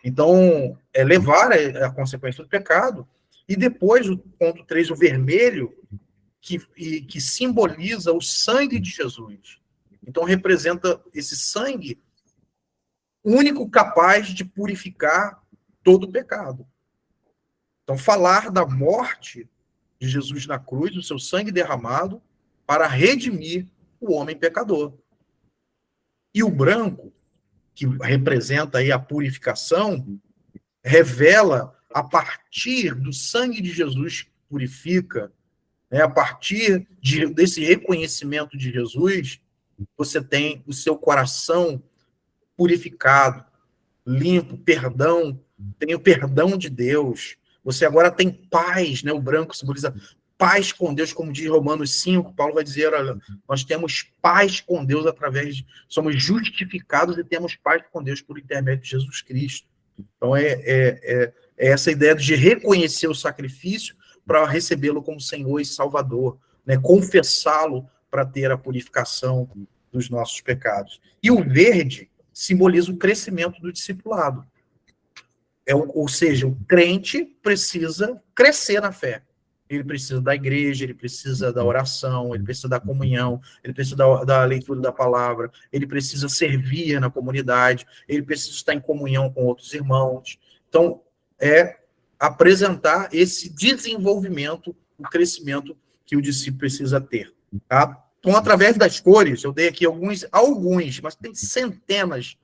Então, é levar a consequência do pecado. E depois, o ponto 3, o vermelho, que simboliza o sangue de Jesus. Então, representa esse sangue, único capaz de purificar todo o pecado. Então, falar da morte de Jesus na cruz, do seu sangue derramado, para redimir o homem pecador. E o branco, que representa aí a purificação, revela, a partir do sangue de Jesus que purifica, né, a partir desse reconhecimento de Jesus, você tem o seu coração purificado, limpo, perdão, tem o perdão de Deus. Você agora tem paz, né? O branco simboliza paz com Deus, como diz Romanos 5, Paulo vai dizer, olha, nós temos paz com Deus somos justificados e temos paz com Deus por intermédio de Jesus Cristo. Então, é essa ideia de reconhecer o sacrifício para recebê-lo como Senhor e Salvador, né? Confessá-lo para ter a purificação dos nossos pecados. E o verde simboliza o crescimento do discipulado. Ou seja, o crente precisa crescer na fé. Ele precisa da igreja, ele precisa da oração, ele precisa da comunhão, ele precisa da leitura da palavra, ele precisa servir na comunidade, ele precisa estar em comunhão com outros irmãos. Então, é apresentar esse desenvolvimento, o crescimento que o discípulo precisa ter. Tá? Então, através das cores, eu dei aqui alguns, mas tem centenas,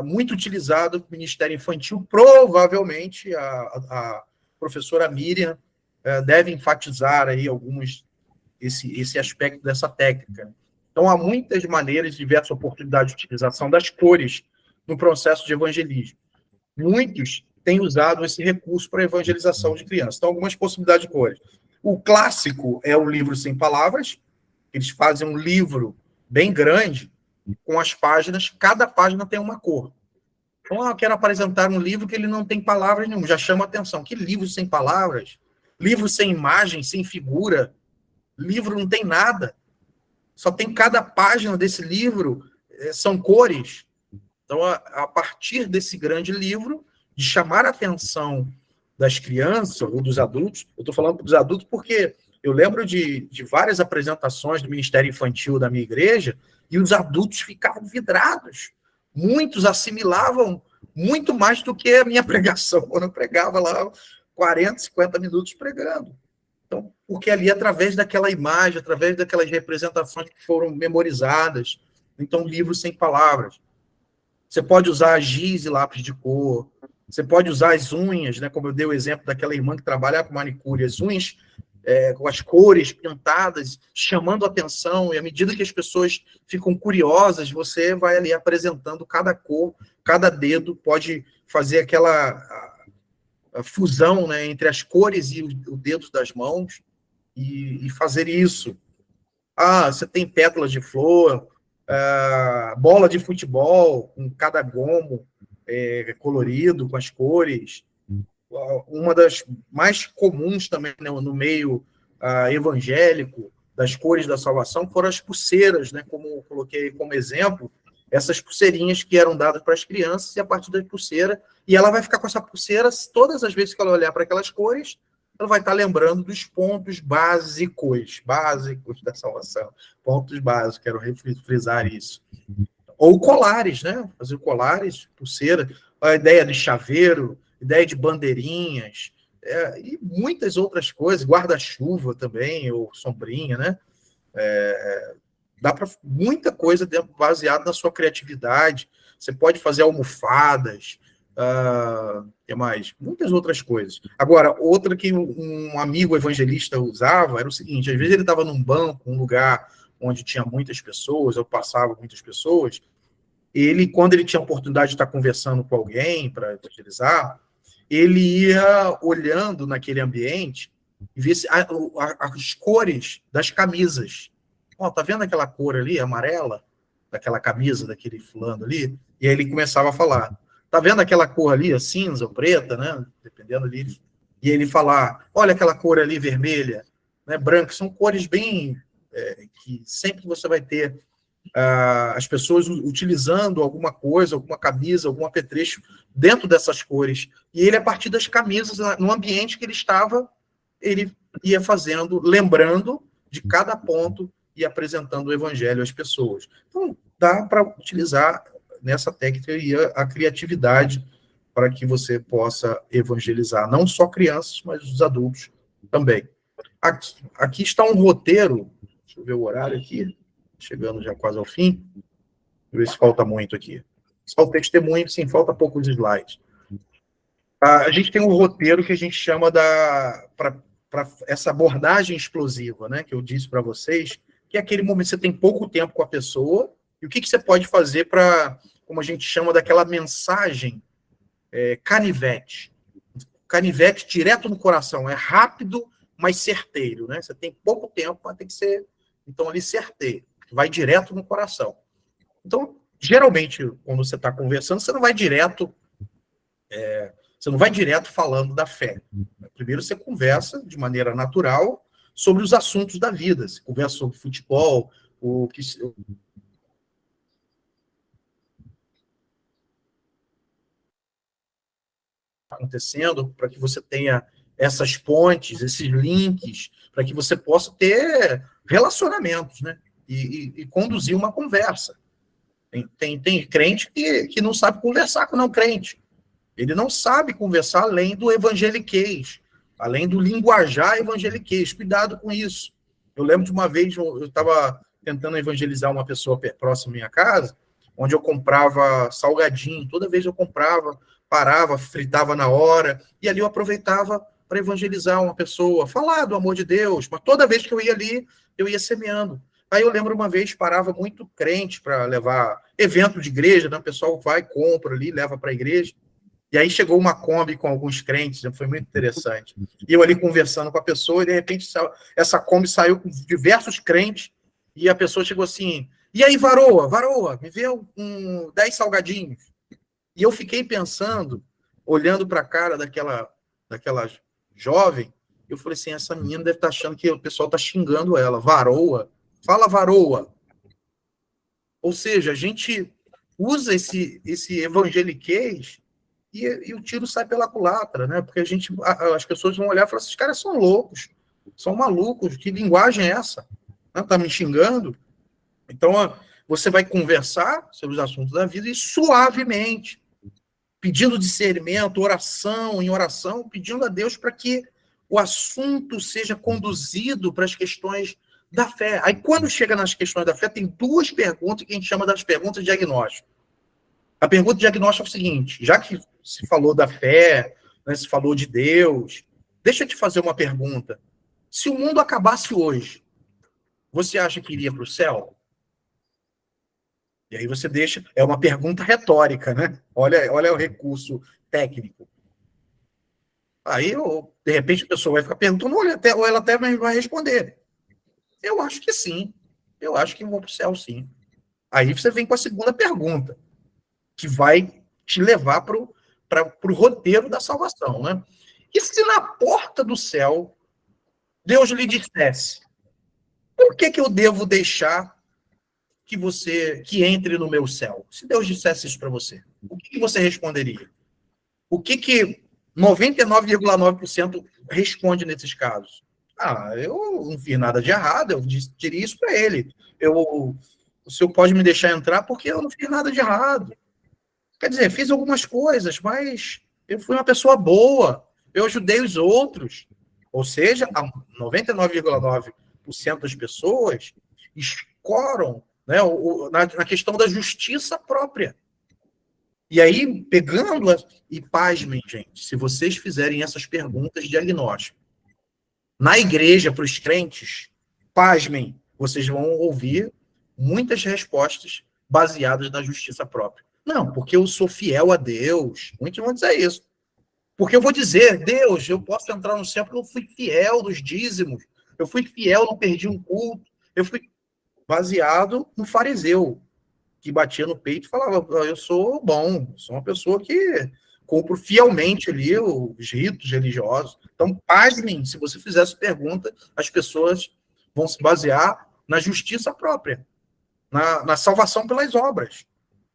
muito utilizado no Ministério Infantil. Provavelmente a professora Miriam deve enfatizar aí esse aspecto dessa técnica. Então, há muitas maneiras, diversas oportunidades de utilização das cores no processo de evangelismo. Muitos têm usado esse recurso para a evangelização de crianças. Então, algumas possibilidades de cores. O clássico é o livro sem palavras. Eles fazem um livro bem grande, com as páginas, cada página tem uma cor. Então, eu quero apresentar um livro que ele não tem palavras nenhuma, já chama a atenção. Que livro sem palavras? Livro sem imagem, sem figura? Livro não tem nada. Só tem cada página desse livro, são cores. Então, a partir desse grande livro, de chamar a atenção das crianças ou dos adultos, eu estou falando dos adultos porque eu lembro de várias apresentações do Ministério Infantil da minha igreja, e os adultos ficavam vidrados. Muitos assimilavam muito mais do que a minha pregação, quando eu pregava lá 40, 50 minutos pregando. Então, porque ali, através daquela imagem, através daquelas representações que foram memorizadas, então, livros sem palavras. Você pode usar giz e lápis de cor, você pode usar as unhas, né, como eu dei o exemplo daquela irmã que trabalha com manicure, as unhas com as cores pintadas, chamando a atenção, e à medida que as pessoas ficam curiosas, você vai ali apresentando cada cor, cada dedo pode fazer aquela a fusão, né, entre as cores e o dedo das mãos, e fazer isso. Você tem pétalas de flor, bola de futebol, com cada gomo colorido, com as cores. Uma das mais comuns também, né, no meio evangélico, das cores da salvação, foram as pulseiras, né, como eu coloquei como exemplo, essas pulseirinhas que eram dadas para as crianças, e a partir da pulseira, e ela vai ficar com essa pulseira, todas as vezes que ela olhar para aquelas cores, ela vai estar lembrando dos pontos básicos da salvação, pontos básicos, quero frisar isso. Ou colares, né, fazer colares, pulseira, a ideia de chaveiro, ideia de bandeirinhas, e muitas outras coisas, guarda-chuva também, ou sombrinha, né? Dá para muita coisa baseada na sua criatividade. Você pode fazer almofadas, que mais? Muitas outras coisas. Agora, outra que um amigo evangelista usava era o seguinte: às vezes ele estava num banco, um lugar onde tinha muitas pessoas, ou passava muitas pessoas, quando ele tinha a oportunidade de estar conversando com alguém para evangelizar, ele ia olhando naquele ambiente e via as cores das camisas. Tá vendo aquela cor ali, amarela, daquela camisa, daquele fulano ali? E aí ele começava a falar. Tá vendo aquela cor ali, a cinza ou preta, né? Dependendo ali. E ele falar, olha aquela cor ali, vermelha, né, branca. São cores bem... que sempre você vai ter as pessoas utilizando alguma coisa, alguma camisa, algum apetrecho dentro dessas cores. E ele, a partir das camisas, no ambiente que ele estava, ele ia fazendo, lembrando de cada ponto e apresentando o evangelho às pessoas. Então, dá para utilizar nessa técnica e a criatividade para que você possa evangelizar não só crianças, mas os adultos também. Aqui está um roteiro, deixa eu ver o horário aqui, chegando já quase ao fim, deixa eu ver se falta muito aqui. Só o testemunho, sim, falta poucos slides. A gente tem um roteiro que a gente chama para essa abordagem explosiva, né, que eu disse para vocês, que é aquele momento que você tem pouco tempo com a pessoa, e o que você pode fazer para, como a gente chama, daquela mensagem canivete. Canivete direto no coração, é rápido, mas certeiro, né? Você tem pouco tempo, mas tem que ser, então, ali certeiro, vai direto no coração. Então, geralmente, quando você está conversando, você não vai direto falando da fé. Primeiro você conversa de maneira natural sobre os assuntos da vida. Você conversa sobre futebol, o que está acontecendo, para que você tenha essas pontes, esses links, para que você possa ter relacionamentos, né? E conduzir uma conversa. Tem crente que não sabe conversar com não crente. Ele não sabe conversar além do evangeliquez, além do linguajar evangeliquez. Cuidado com isso. Eu lembro de uma vez, eu estava tentando evangelizar uma pessoa próxima à minha casa, onde eu comprava salgadinho. Toda vez eu comprava, parava, fritava na hora, e ali eu aproveitava para evangelizar uma pessoa, falar do amor de Deus, mas toda vez que eu ia ali, eu ia semeando. Aí eu lembro uma vez, parava muito crente para levar evento de igreja, né? O pessoal vai, compra ali, leva para a igreja. E aí chegou uma Kombi com alguns crentes, foi muito interessante. E eu ali conversando com a pessoa, e de repente essa Kombi saiu com diversos crentes, e a pessoa chegou assim, e aí, varoa, me vê 10 salgadinhos. E eu fiquei pensando, olhando para a cara daquela jovem, eu falei assim, essa menina deve estar achando que o pessoal está xingando ela. Varoa? Fala varoa. Ou seja, a gente usa esse evangeliquez e o tiro sai pela culatra, né? Porque as pessoas vão olhar e falar, esses caras são loucos, são malucos, que linguagem é essa? Tá me xingando? Então, você vai conversar sobre os assuntos da vida e suavemente, pedindo discernimento, em oração, pedindo a Deus para que o assunto seja conduzido para as questões da fé. Aí, quando chega nas questões da fé, tem duas perguntas que a gente chama das perguntas de diagnóstico. A pergunta de diagnóstico é o seguinte, já que se falou da fé, né, se falou de Deus, deixa eu te fazer uma pergunta. Se o mundo acabasse hoje, você acha que iria para o céu? E aí você deixa... É uma pergunta retórica, né? Olha o recurso técnico. Aí, de repente, a pessoa vai ficar perguntando, ou ela até vai responder. Eu acho que sim. Eu acho que vou para o céu, sim. Aí você vem com a segunda pergunta, que vai te levar para o roteiro da salvação, né? E se na porta do céu Deus lhe dissesse, por que eu devo deixar que entre no meu céu? Se Deus dissesse isso para você, o que você responderia? O que 99,9% responde nesses casos? Eu não fiz nada de errado, eu diria isso para ele. O senhor pode me deixar entrar porque eu não fiz nada de errado. Quer dizer, fiz algumas coisas, mas eu fui uma pessoa boa, eu ajudei os outros. Ou seja, 99,9% das pessoas escoram, né, na questão da justiça própria. E aí, pegando-as, e pasmem, gente, se vocês fizerem essas perguntas de diagnóstico na igreja para os crentes, pasmem, vocês vão ouvir muitas respostas baseadas na justiça própria. Não, porque eu sou fiel a Deus. Muitos vão dizer isso. Porque eu vou dizer, Deus, eu posso entrar no céu porque eu fui fiel nos dízimos. Eu fui fiel, não perdi um culto. Eu fui baseado no fariseu, que batia no peito e falava, eu sou bom, sou uma pessoa que cumpro fielmente ali os ritos religiosos. Então, pasmem, se você fizer essa pergunta, as pessoas vão se basear na justiça própria, na salvação pelas obras.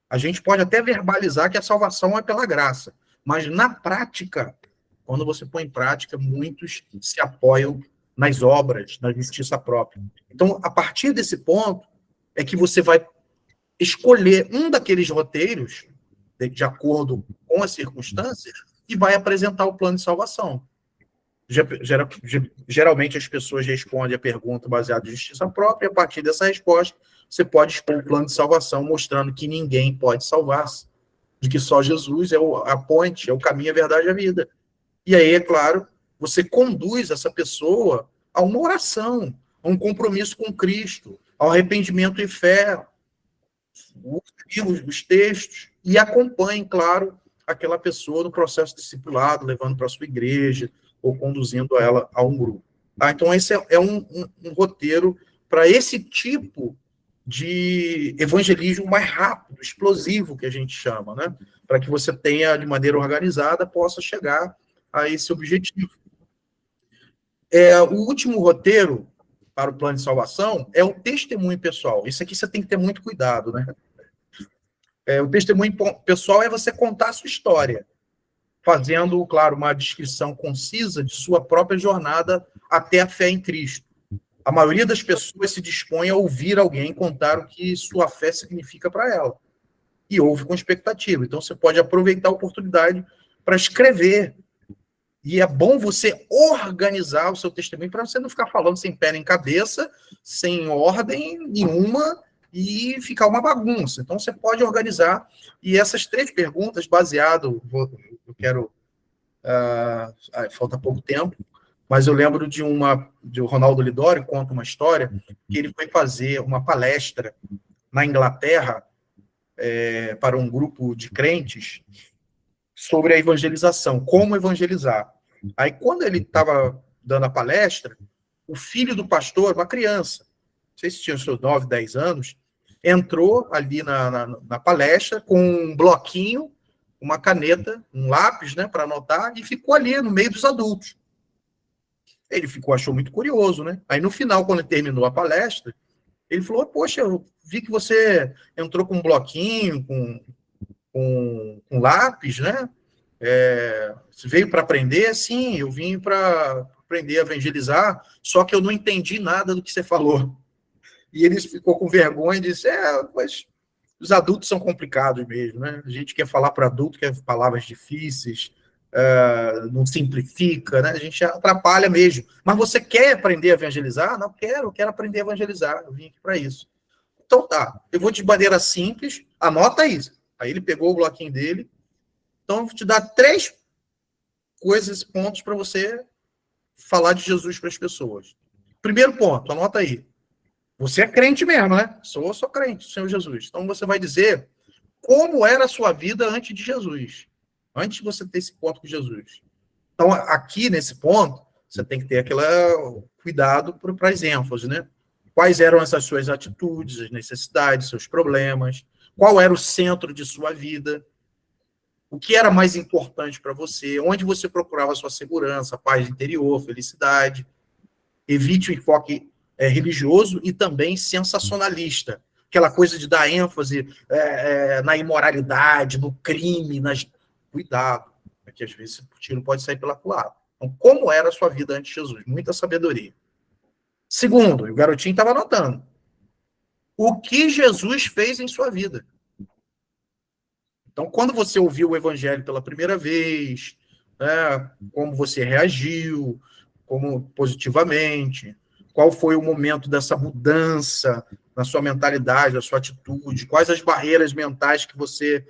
A gente pode até verbalizar que a salvação é pela graça, mas na prática, quando você põe em prática, muitos se apoiam nas obras, na justiça própria. Então, a partir desse ponto, é que você vai escolher um daqueles roteiros, de acordo com as circunstâncias, e vai apresentar o plano de salvação. Geralmente as pessoas respondem a pergunta baseada em justiça própria, e a partir dessa resposta, você pode expor o plano de salvação, mostrando que ninguém pode salvar-se, de que só Jesus é a ponte, é o caminho, a verdade e a vida. E aí, é claro, você conduz essa pessoa a uma oração, a um compromisso com Cristo, ao arrependimento e fé, os textos, e acompanhe, claro, aquela pessoa no processo discipulado, levando para a sua igreja, ou conduzindo ela a um grupo. Então, esse é um roteiro para esse tipo de evangelismo mais rápido, explosivo, que a gente chama, né? Para que você tenha, de maneira organizada, possa chegar a esse objetivo. O último roteiro para o plano de salvação é o testemunho pessoal. Isso aqui você tem que ter muito cuidado, né? O testemunho pessoal é você contar a sua história, fazendo, claro, uma descrição concisa de sua própria jornada até a fé em Cristo. A maioria das pessoas se dispõe a ouvir alguém contar o que sua fé significa para ela. E ouve com expectativa. Então, você pode aproveitar a oportunidade para escrever. E é bom você organizar o seu testemunho para você não ficar falando sem pé nem cabeça, sem ordem nenhuma, e ficar uma bagunça. Então, você pode organizar. E essas 3 perguntas, baseado... Eu quero... falta pouco tempo, mas eu lembro de o Ronaldo Lidório conta uma história que ele foi fazer uma palestra na Inglaterra para um grupo de crentes sobre a evangelização, como evangelizar. Aí, quando ele estava dando a palestra, o filho do pastor, uma criança, não sei se tinha os seus 9, 10 anos, entrou ali na palestra com um bloquinho, uma caneta, um lápis, né, para anotar, e ficou ali no meio dos adultos. Ele achou muito curioso, né? Aí, no final, quando ele terminou a palestra, ele falou, poxa, eu vi que você entrou com um bloquinho, com lápis, né? Você veio para aprender? Sim, eu vim para aprender a evangelizar, só que eu não entendi nada do que você falou. E ele ficou com vergonha e disse, mas os adultos são complicados mesmo, né? A gente quer falar para adulto, quer palavras difíceis, não simplifica, né? A gente atrapalha mesmo. Mas você quer aprender a evangelizar? Não, quero aprender a evangelizar, eu vim aqui para isso. Então tá, eu vou de maneira simples, anota isso. Aí ele pegou o bloquinho dele, então eu vou te dar 3 pontos para você falar de Jesus para as pessoas. Primeiro ponto, anota aí. Você é crente mesmo, né? Sou crente, Senhor Jesus. Então você vai dizer como era a sua vida antes de Jesus. Antes de você ter esse ponto com Jesus. Então, aqui nesse ponto, você tem que ter aquele cuidado para as ênfases, né? Quais eram essas suas atitudes, as necessidades, seus problemas? Qual era o centro de sua vida? O que era mais importante para você? Onde você procurava sua segurança, paz interior, felicidade? Evite o enfoque religioso e também sensacionalista. Aquela coisa de dar ênfase na imoralidade, no crime, Cuidado, porque às vezes o tiro pode sair pela culatra. Então, como era a sua vida antes de Jesus? Muita sabedoria. Segundo, o garotinho estava anotando. O que Jesus fez em sua vida? Então, quando você ouviu o evangelho pela primeira vez, né, como você reagiu, como positivamente, qual foi o momento dessa mudança na sua mentalidade, na sua atitude, quais as barreiras mentais que você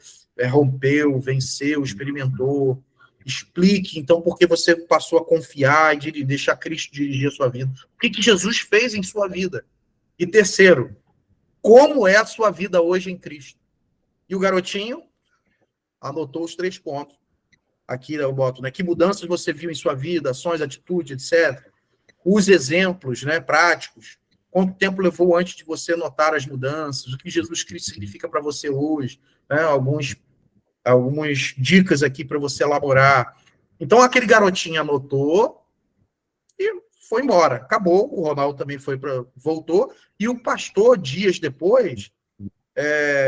rompeu, venceu, experimentou. Explique, então, por que você passou a confiar e deixar Cristo dirigir a sua vida. O que Jesus fez em sua vida? E terceiro, como é a sua vida hoje em Cristo? E o garotinho anotou os 3 pontos. Aqui eu boto, né? Que mudanças você viu em sua vida, ações, atitudes, etc. Os exemplos, né, práticos. Quanto tempo levou antes de você notar as mudanças? O que Jesus Cristo significa para você hoje? Né? Algumas dicas aqui para você elaborar. Então, aquele garotinho anotou e foi embora. Acabou. O Ronaldo também voltou. E o pastor, dias depois,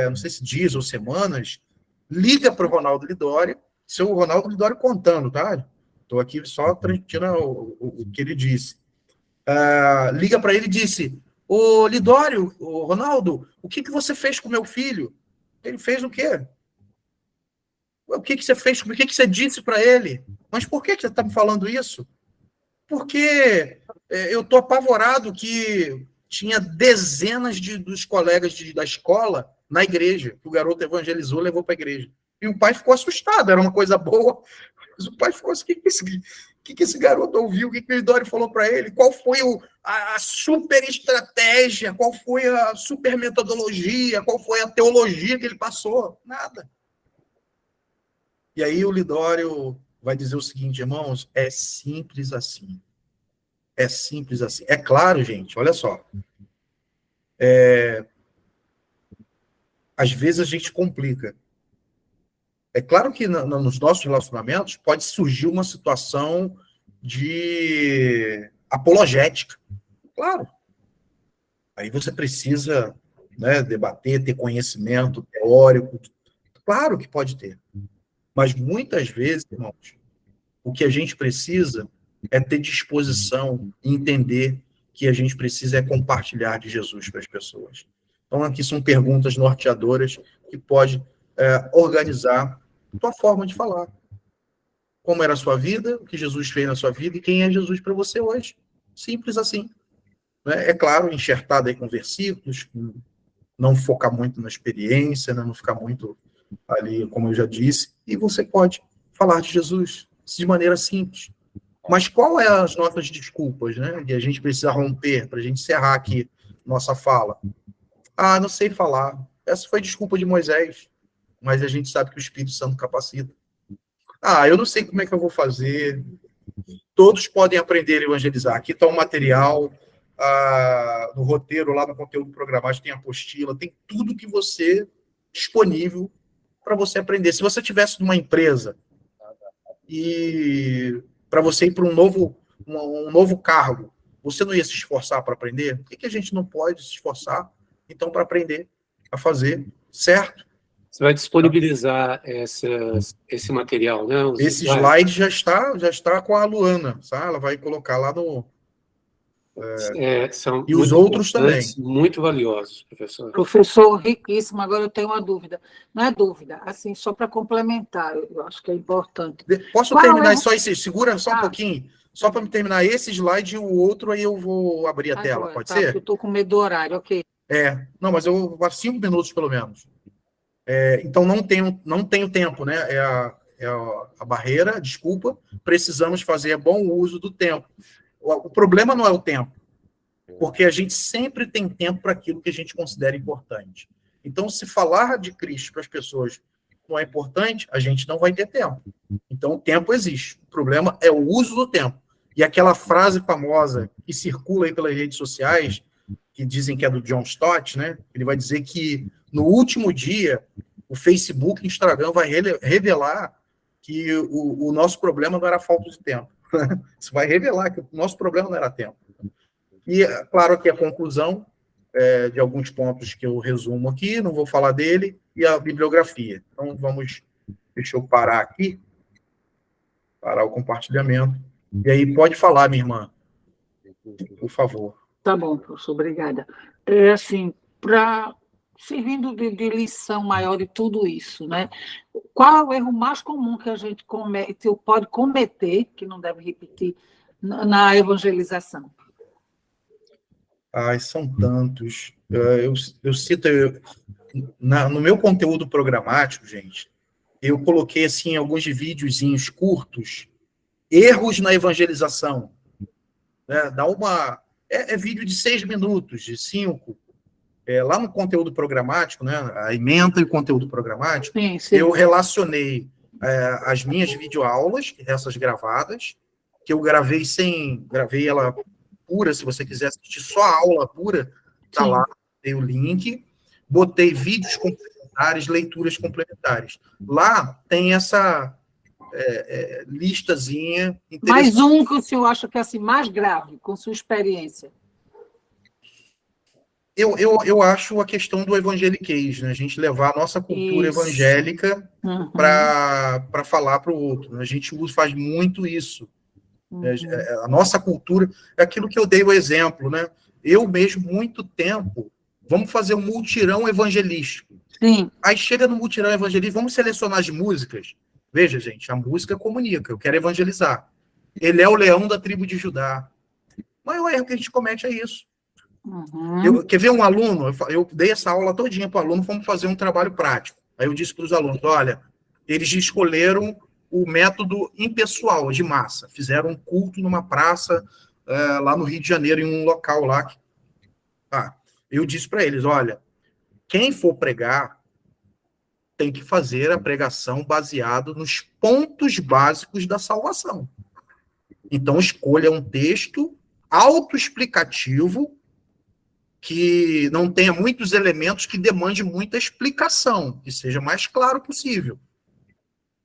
não sei se dias ou semanas, liga para o Ronaldo Lidório. Isso é o Ronaldo Lidório contando, tá? Estou aqui só transmitindo o que ele disse. Liga para ele e disse, Ô, Lidório, ô, Ronaldo, o que você fez com meu filho? Ele fez o quê? O que você fez? O que você disse para ele? Mas por que você está me falando isso? Porque eu estou apavorado que tinha dezenas dos colegas da escola na igreja, que o garoto evangelizou e levou para a igreja. E o pai ficou assustado, era uma coisa boa, mas o pai ficou assim, o que esse garoto ouviu? O que o Lidório falou para ele? Qual foi a super estratégia? Qual foi a super metodologia? Qual foi a teologia que ele passou? Nada. E aí o Lidório vai dizer o seguinte, irmãos, é simples assim. É simples assim. É claro, gente, olha só. Às vezes a gente complica. É claro que nos nossos relacionamentos pode surgir uma situação de apologética. Claro. Aí você precisa, né, debater, ter conhecimento teórico. Claro que pode ter. Mas muitas vezes, irmãos, o que a gente precisa é ter disposição e entender que a gente precisa é compartilhar de Jesus para as pessoas. Então, aqui são perguntas norteadoras que pode organizar a tua forma de falar. Como era a sua vida, o que Jesus fez na sua vida e quem é Jesus para você hoje. Simples assim. Né? É claro, enxertado aí com versículos, não focar muito na experiência, né? Não ficar muito ali, como eu já disse, e você pode falar de Jesus de maneira simples. Mas qual é as nossas desculpas, né? E a gente precisa romper, para a gente encerrar aqui nossa fala. Ah, não sei falar. Essa foi desculpa de Moisés, mas a gente sabe que o Espírito Santo capacita. Ah, eu não sei como é que eu vou fazer. Todos podem aprender a evangelizar. Aqui está o material, no roteiro, lá no conteúdo programático, tem apostila, tem tudo que você disponível para você aprender. Se você tivesse numa empresa e para você ir para um novo cargo, você não ia se esforçar para aprender? Por que a gente não pode se esforçar, então, para aprender a fazer, certo? Você vai disponibilizar esse material, né? Esse slide já está com a Luana, sabe? Ela vai colocar lá no... São e os outros também. Muito valiosos, professor. Professor, riquíssimo. Agora eu tenho uma dúvida. Não é dúvida, assim, só para complementar, eu acho que é importante. Posso terminar só esse? Segura só um pouquinho, só para me terminar esse slide e o outro, aí eu vou abrir a tela, pode ser? Eu estou com medo do horário, ok. Não, mas eu vou 5 minutos pelo menos. Então não tenho tempo, né? É a barreira, desculpa. Precisamos fazer bom uso do tempo. O problema não é o tempo, porque a gente sempre tem tempo para aquilo que a gente considera importante. Então, se falar de Cristo para as pessoas não é importante, a gente não vai ter tempo. Então, o tempo existe. O problema é o uso do tempo. E aquela frase famosa que circula aí pelas redes sociais, que dizem que é do John Stott, né? Ele vai dizer que no último dia, o Facebook e o Instagram vai revelar que o nosso problema não era falta de tempo. Isso vai revelar que o nosso problema não era tempo. E, claro, aqui a conclusão de alguns pontos que eu resumo aqui, não vou falar dele, e a bibliografia. Então, deixa eu parar aqui, parar o compartilhamento. E aí, pode falar, minha irmã, por favor. Tá bom, professor, obrigada. Assim, servindo de lição maior de tudo isso, né? Qual é o erro mais comum que a gente pode cometer, que não deve repetir, na evangelização? São tantos. Eu cito... no meu conteúdo programático, gente, eu coloquei, assim, alguns videozinhos curtos, erros na evangelização. Né? Dá uma... vídeo de 6 minutos, de 5. Lá no conteúdo programático, né, a ementa e o conteúdo programático, sim. Eu relacionei as minhas videoaulas, essas gravadas, que eu gravei ela pura, se você quiser assistir só a aula pura, tá lá, tem o link, botei vídeos complementares, leituras complementares. Lá tem essa listazinha interessante. Mais um que o senhor acha que é assim, mais grave, com sua experiência. Eu acho a questão do evangeliquez, né? A gente levar a nossa cultura evangélica para falar para o outro. A gente faz muito isso. A nossa cultura é aquilo que eu dei o exemplo, né? eu mesmo, muito tempo, vamos fazer um mutirão evangelístico. Sim. Aí chega no mutirão evangelístico, vamos selecionar as músicas. Veja, gente, a música comunica, eu quero evangelizar. Ele é o leão da tribo de Judá. O maior erro que a gente comete é isso. Uhum. Quer ver um aluno? Eu dei essa aula todinha para o aluno, fomos fazer um trabalho prático. Aí eu disse para os alunos, olha, eles escolheram o método impessoal, de massa. Fizeram um culto numa praça lá no Rio de Janeiro, em um local lá. Eu disse para eles, olha, quem for pregar tem que fazer a pregação baseado nos pontos básicos da salvação. Então, escolha um texto autoexplicativo que não tenha muitos elementos que demande muita explicação, que seja mais claro possível.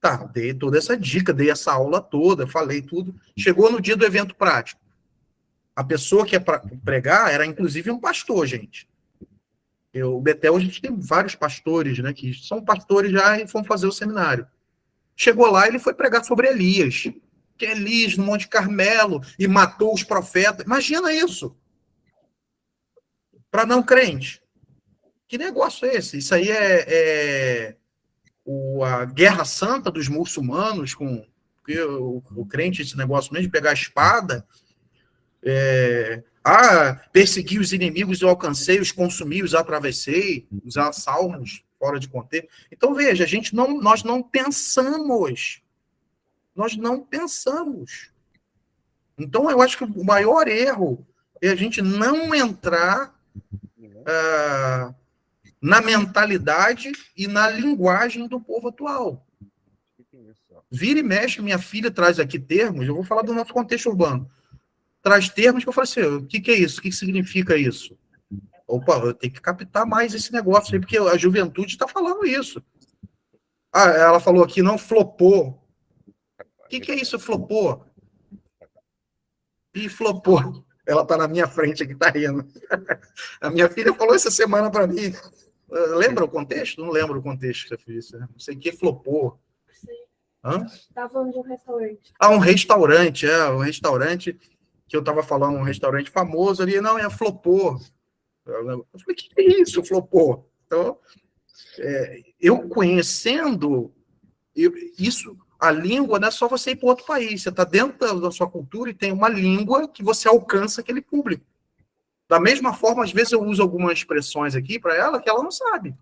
Tá, dei toda essa dica, dei essa aula toda, falei tudo. Chegou no dia do evento prático. A pessoa que ia pregar era, inclusive, um pastor, gente. O Betel, a gente tem vários pastores, né, que são pastores já e foram fazer o seminário. Chegou lá, ele foi pregar sobre Elias. Que Elias, no Monte Carmelo, e matou os profetas. Imagina isso. Para não crente. Que negócio é esse? Isso aí a guerra santa dos muçulmanos, porque o crente, esse negócio mesmo de pegar a espada, persegui os inimigos, eu alcancei, os consumi, os atravessei, usar salmos fora de contexto. Então, veja, nós não pensamos. Nós não pensamos. Então, eu acho que o maior erro é a gente não entrar na mentalidade e na linguagem do povo atual. Vira e mexe, minha filha traz aqui termos, eu vou falar do nosso contexto urbano, traz termos que eu falo assim, o que é isso? O que significa isso? Opa, eu tenho que captar mais esse negócio aí, porque a juventude está falando isso. Ela falou aqui, não, flopou. O que é isso, flopou? E flopou. Ela está na minha frente aqui, está rindo. A minha filha falou essa semana para mim. Lembra o contexto? Não lembro o contexto que eu fiz. Não sei o que flopou. Estava falando de um restaurante. Um restaurante, um restaurante que eu estava falando, um restaurante famoso ali, não, flopou. Eu falei, o que é isso, flopou? Então, eu conhecendo isso, a língua não é só você ir para outro país, você está dentro da sua cultura e tem uma língua que você alcança aquele público. Da mesma forma, às vezes eu uso algumas expressões aqui para ela que ela não sabe,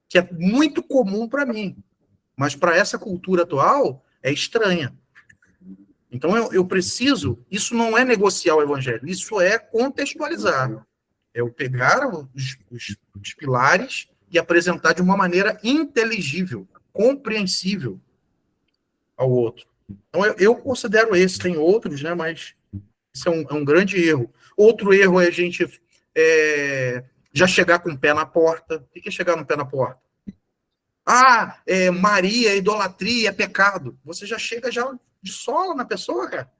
que é muito comum para mim, mas para essa cultura atual é estranha. Então eu preciso, isso não é negociar o evangelho, isso é contextualizar. É eu pegar os pilares e apresentar de uma maneira inteligível, compreensível ao outro. Então, eu considero esse, tem outros, né, mas isso é um grande erro. Outro erro é a gente já chegar com o pé na porta. O que é chegar no pé na porta? Maria, idolatria, é pecado. Você já chega já de sola na pessoa, cara.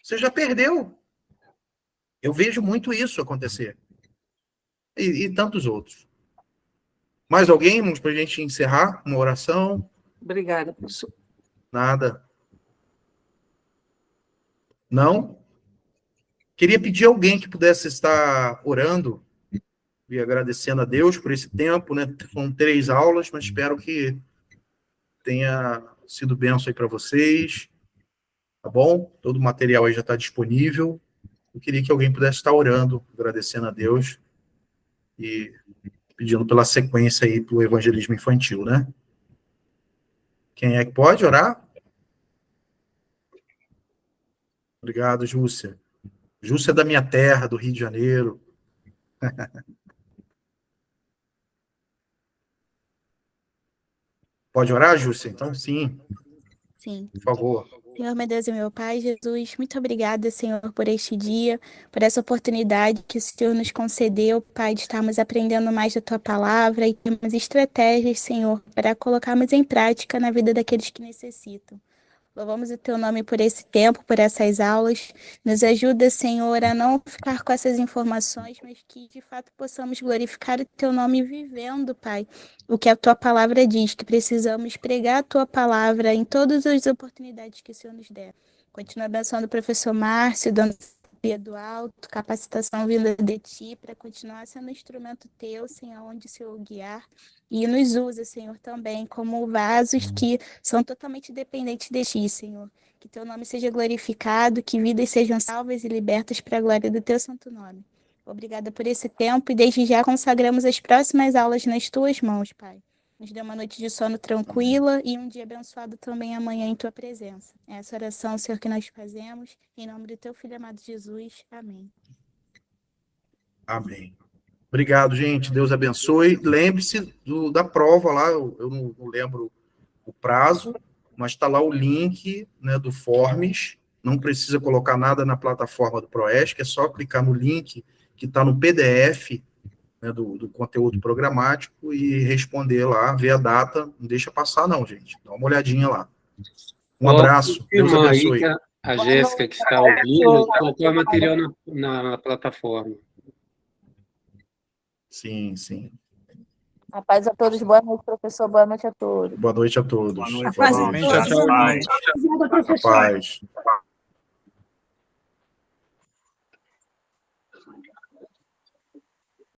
Você já perdeu. Eu vejo muito isso acontecer. E tantos outros. Mais alguém, para a gente encerrar? Uma oração? Obrigada, professor. Nada. Não? Queria pedir a alguém que pudesse estar orando e agradecendo a Deus por esse tempo, né? Foram 3 aulas, mas espero que tenha sido bênção aí para vocês. Tá bom? Todo o material aí já está disponível. Eu queria que alguém pudesse estar orando, agradecendo a Deus e pedindo pela sequência aí para o evangelismo infantil, né? Quem é que pode orar? Obrigado, Júcia. Júcia é da minha terra, do Rio de Janeiro. Pode orar, Júcia? Então, sim. Sim. Por favor. Senhor, meu Deus e meu Pai, Jesus, muito obrigada, Senhor, por este dia, por essa oportunidade que o Senhor nos concedeu, Pai, de estarmos aprendendo mais da Tua palavra e termos estratégias, Senhor, para colocarmos em prática na vida daqueles que necessitam. Louvamos o Teu nome por esse tempo, por essas aulas. Nos ajuda, Senhor, a não ficar com essas informações, mas que, de fato, possamos glorificar o Teu nome vivendo, Pai, o que a Tua palavra diz, que precisamos pregar a Tua palavra em todas as oportunidades que o Senhor nos der. Continua abençoando o professor Márcio, dando sabedoria do alto, capacitação vinda de ti, para continuar sendo instrumento teu, Senhor, onde o Senhor guiar. E nos usa, Senhor, também como vasos que são totalmente dependentes de ti, Senhor. Que teu nome seja glorificado, que vidas sejam salvas e libertas para a glória do teu santo nome. Obrigada por esse tempo e desde já consagramos as próximas aulas nas tuas mãos, Pai. Nos dê uma noite de sono tranquila e um dia abençoado também amanhã em tua presença. É essa oração, Senhor, que nós fazemos. Em nome do teu Filho amado Jesus. Amém. Amém. Obrigado, gente. Deus abençoe. Lembre-se da prova lá, eu não lembro o prazo, mas está lá o link, né, do Forms. Não precisa colocar nada na plataforma do Proesc, é só clicar no link que está no PDF, né, do conteúdo programático e responder lá, ver a data. Não deixa passar, não, gente. Dá uma olhadinha lá. Um abraço. Deus abençoe. Aí a Jéssica, que está ouvindo, colocou o material na plataforma. Sim, sim. A paz a todos. Boa noite, professor. Boa noite a todos. Boa noite a todos. Boa noite. Paz Boa a noite. todos. Tchau, tchau. Obrigada, professor. Paz.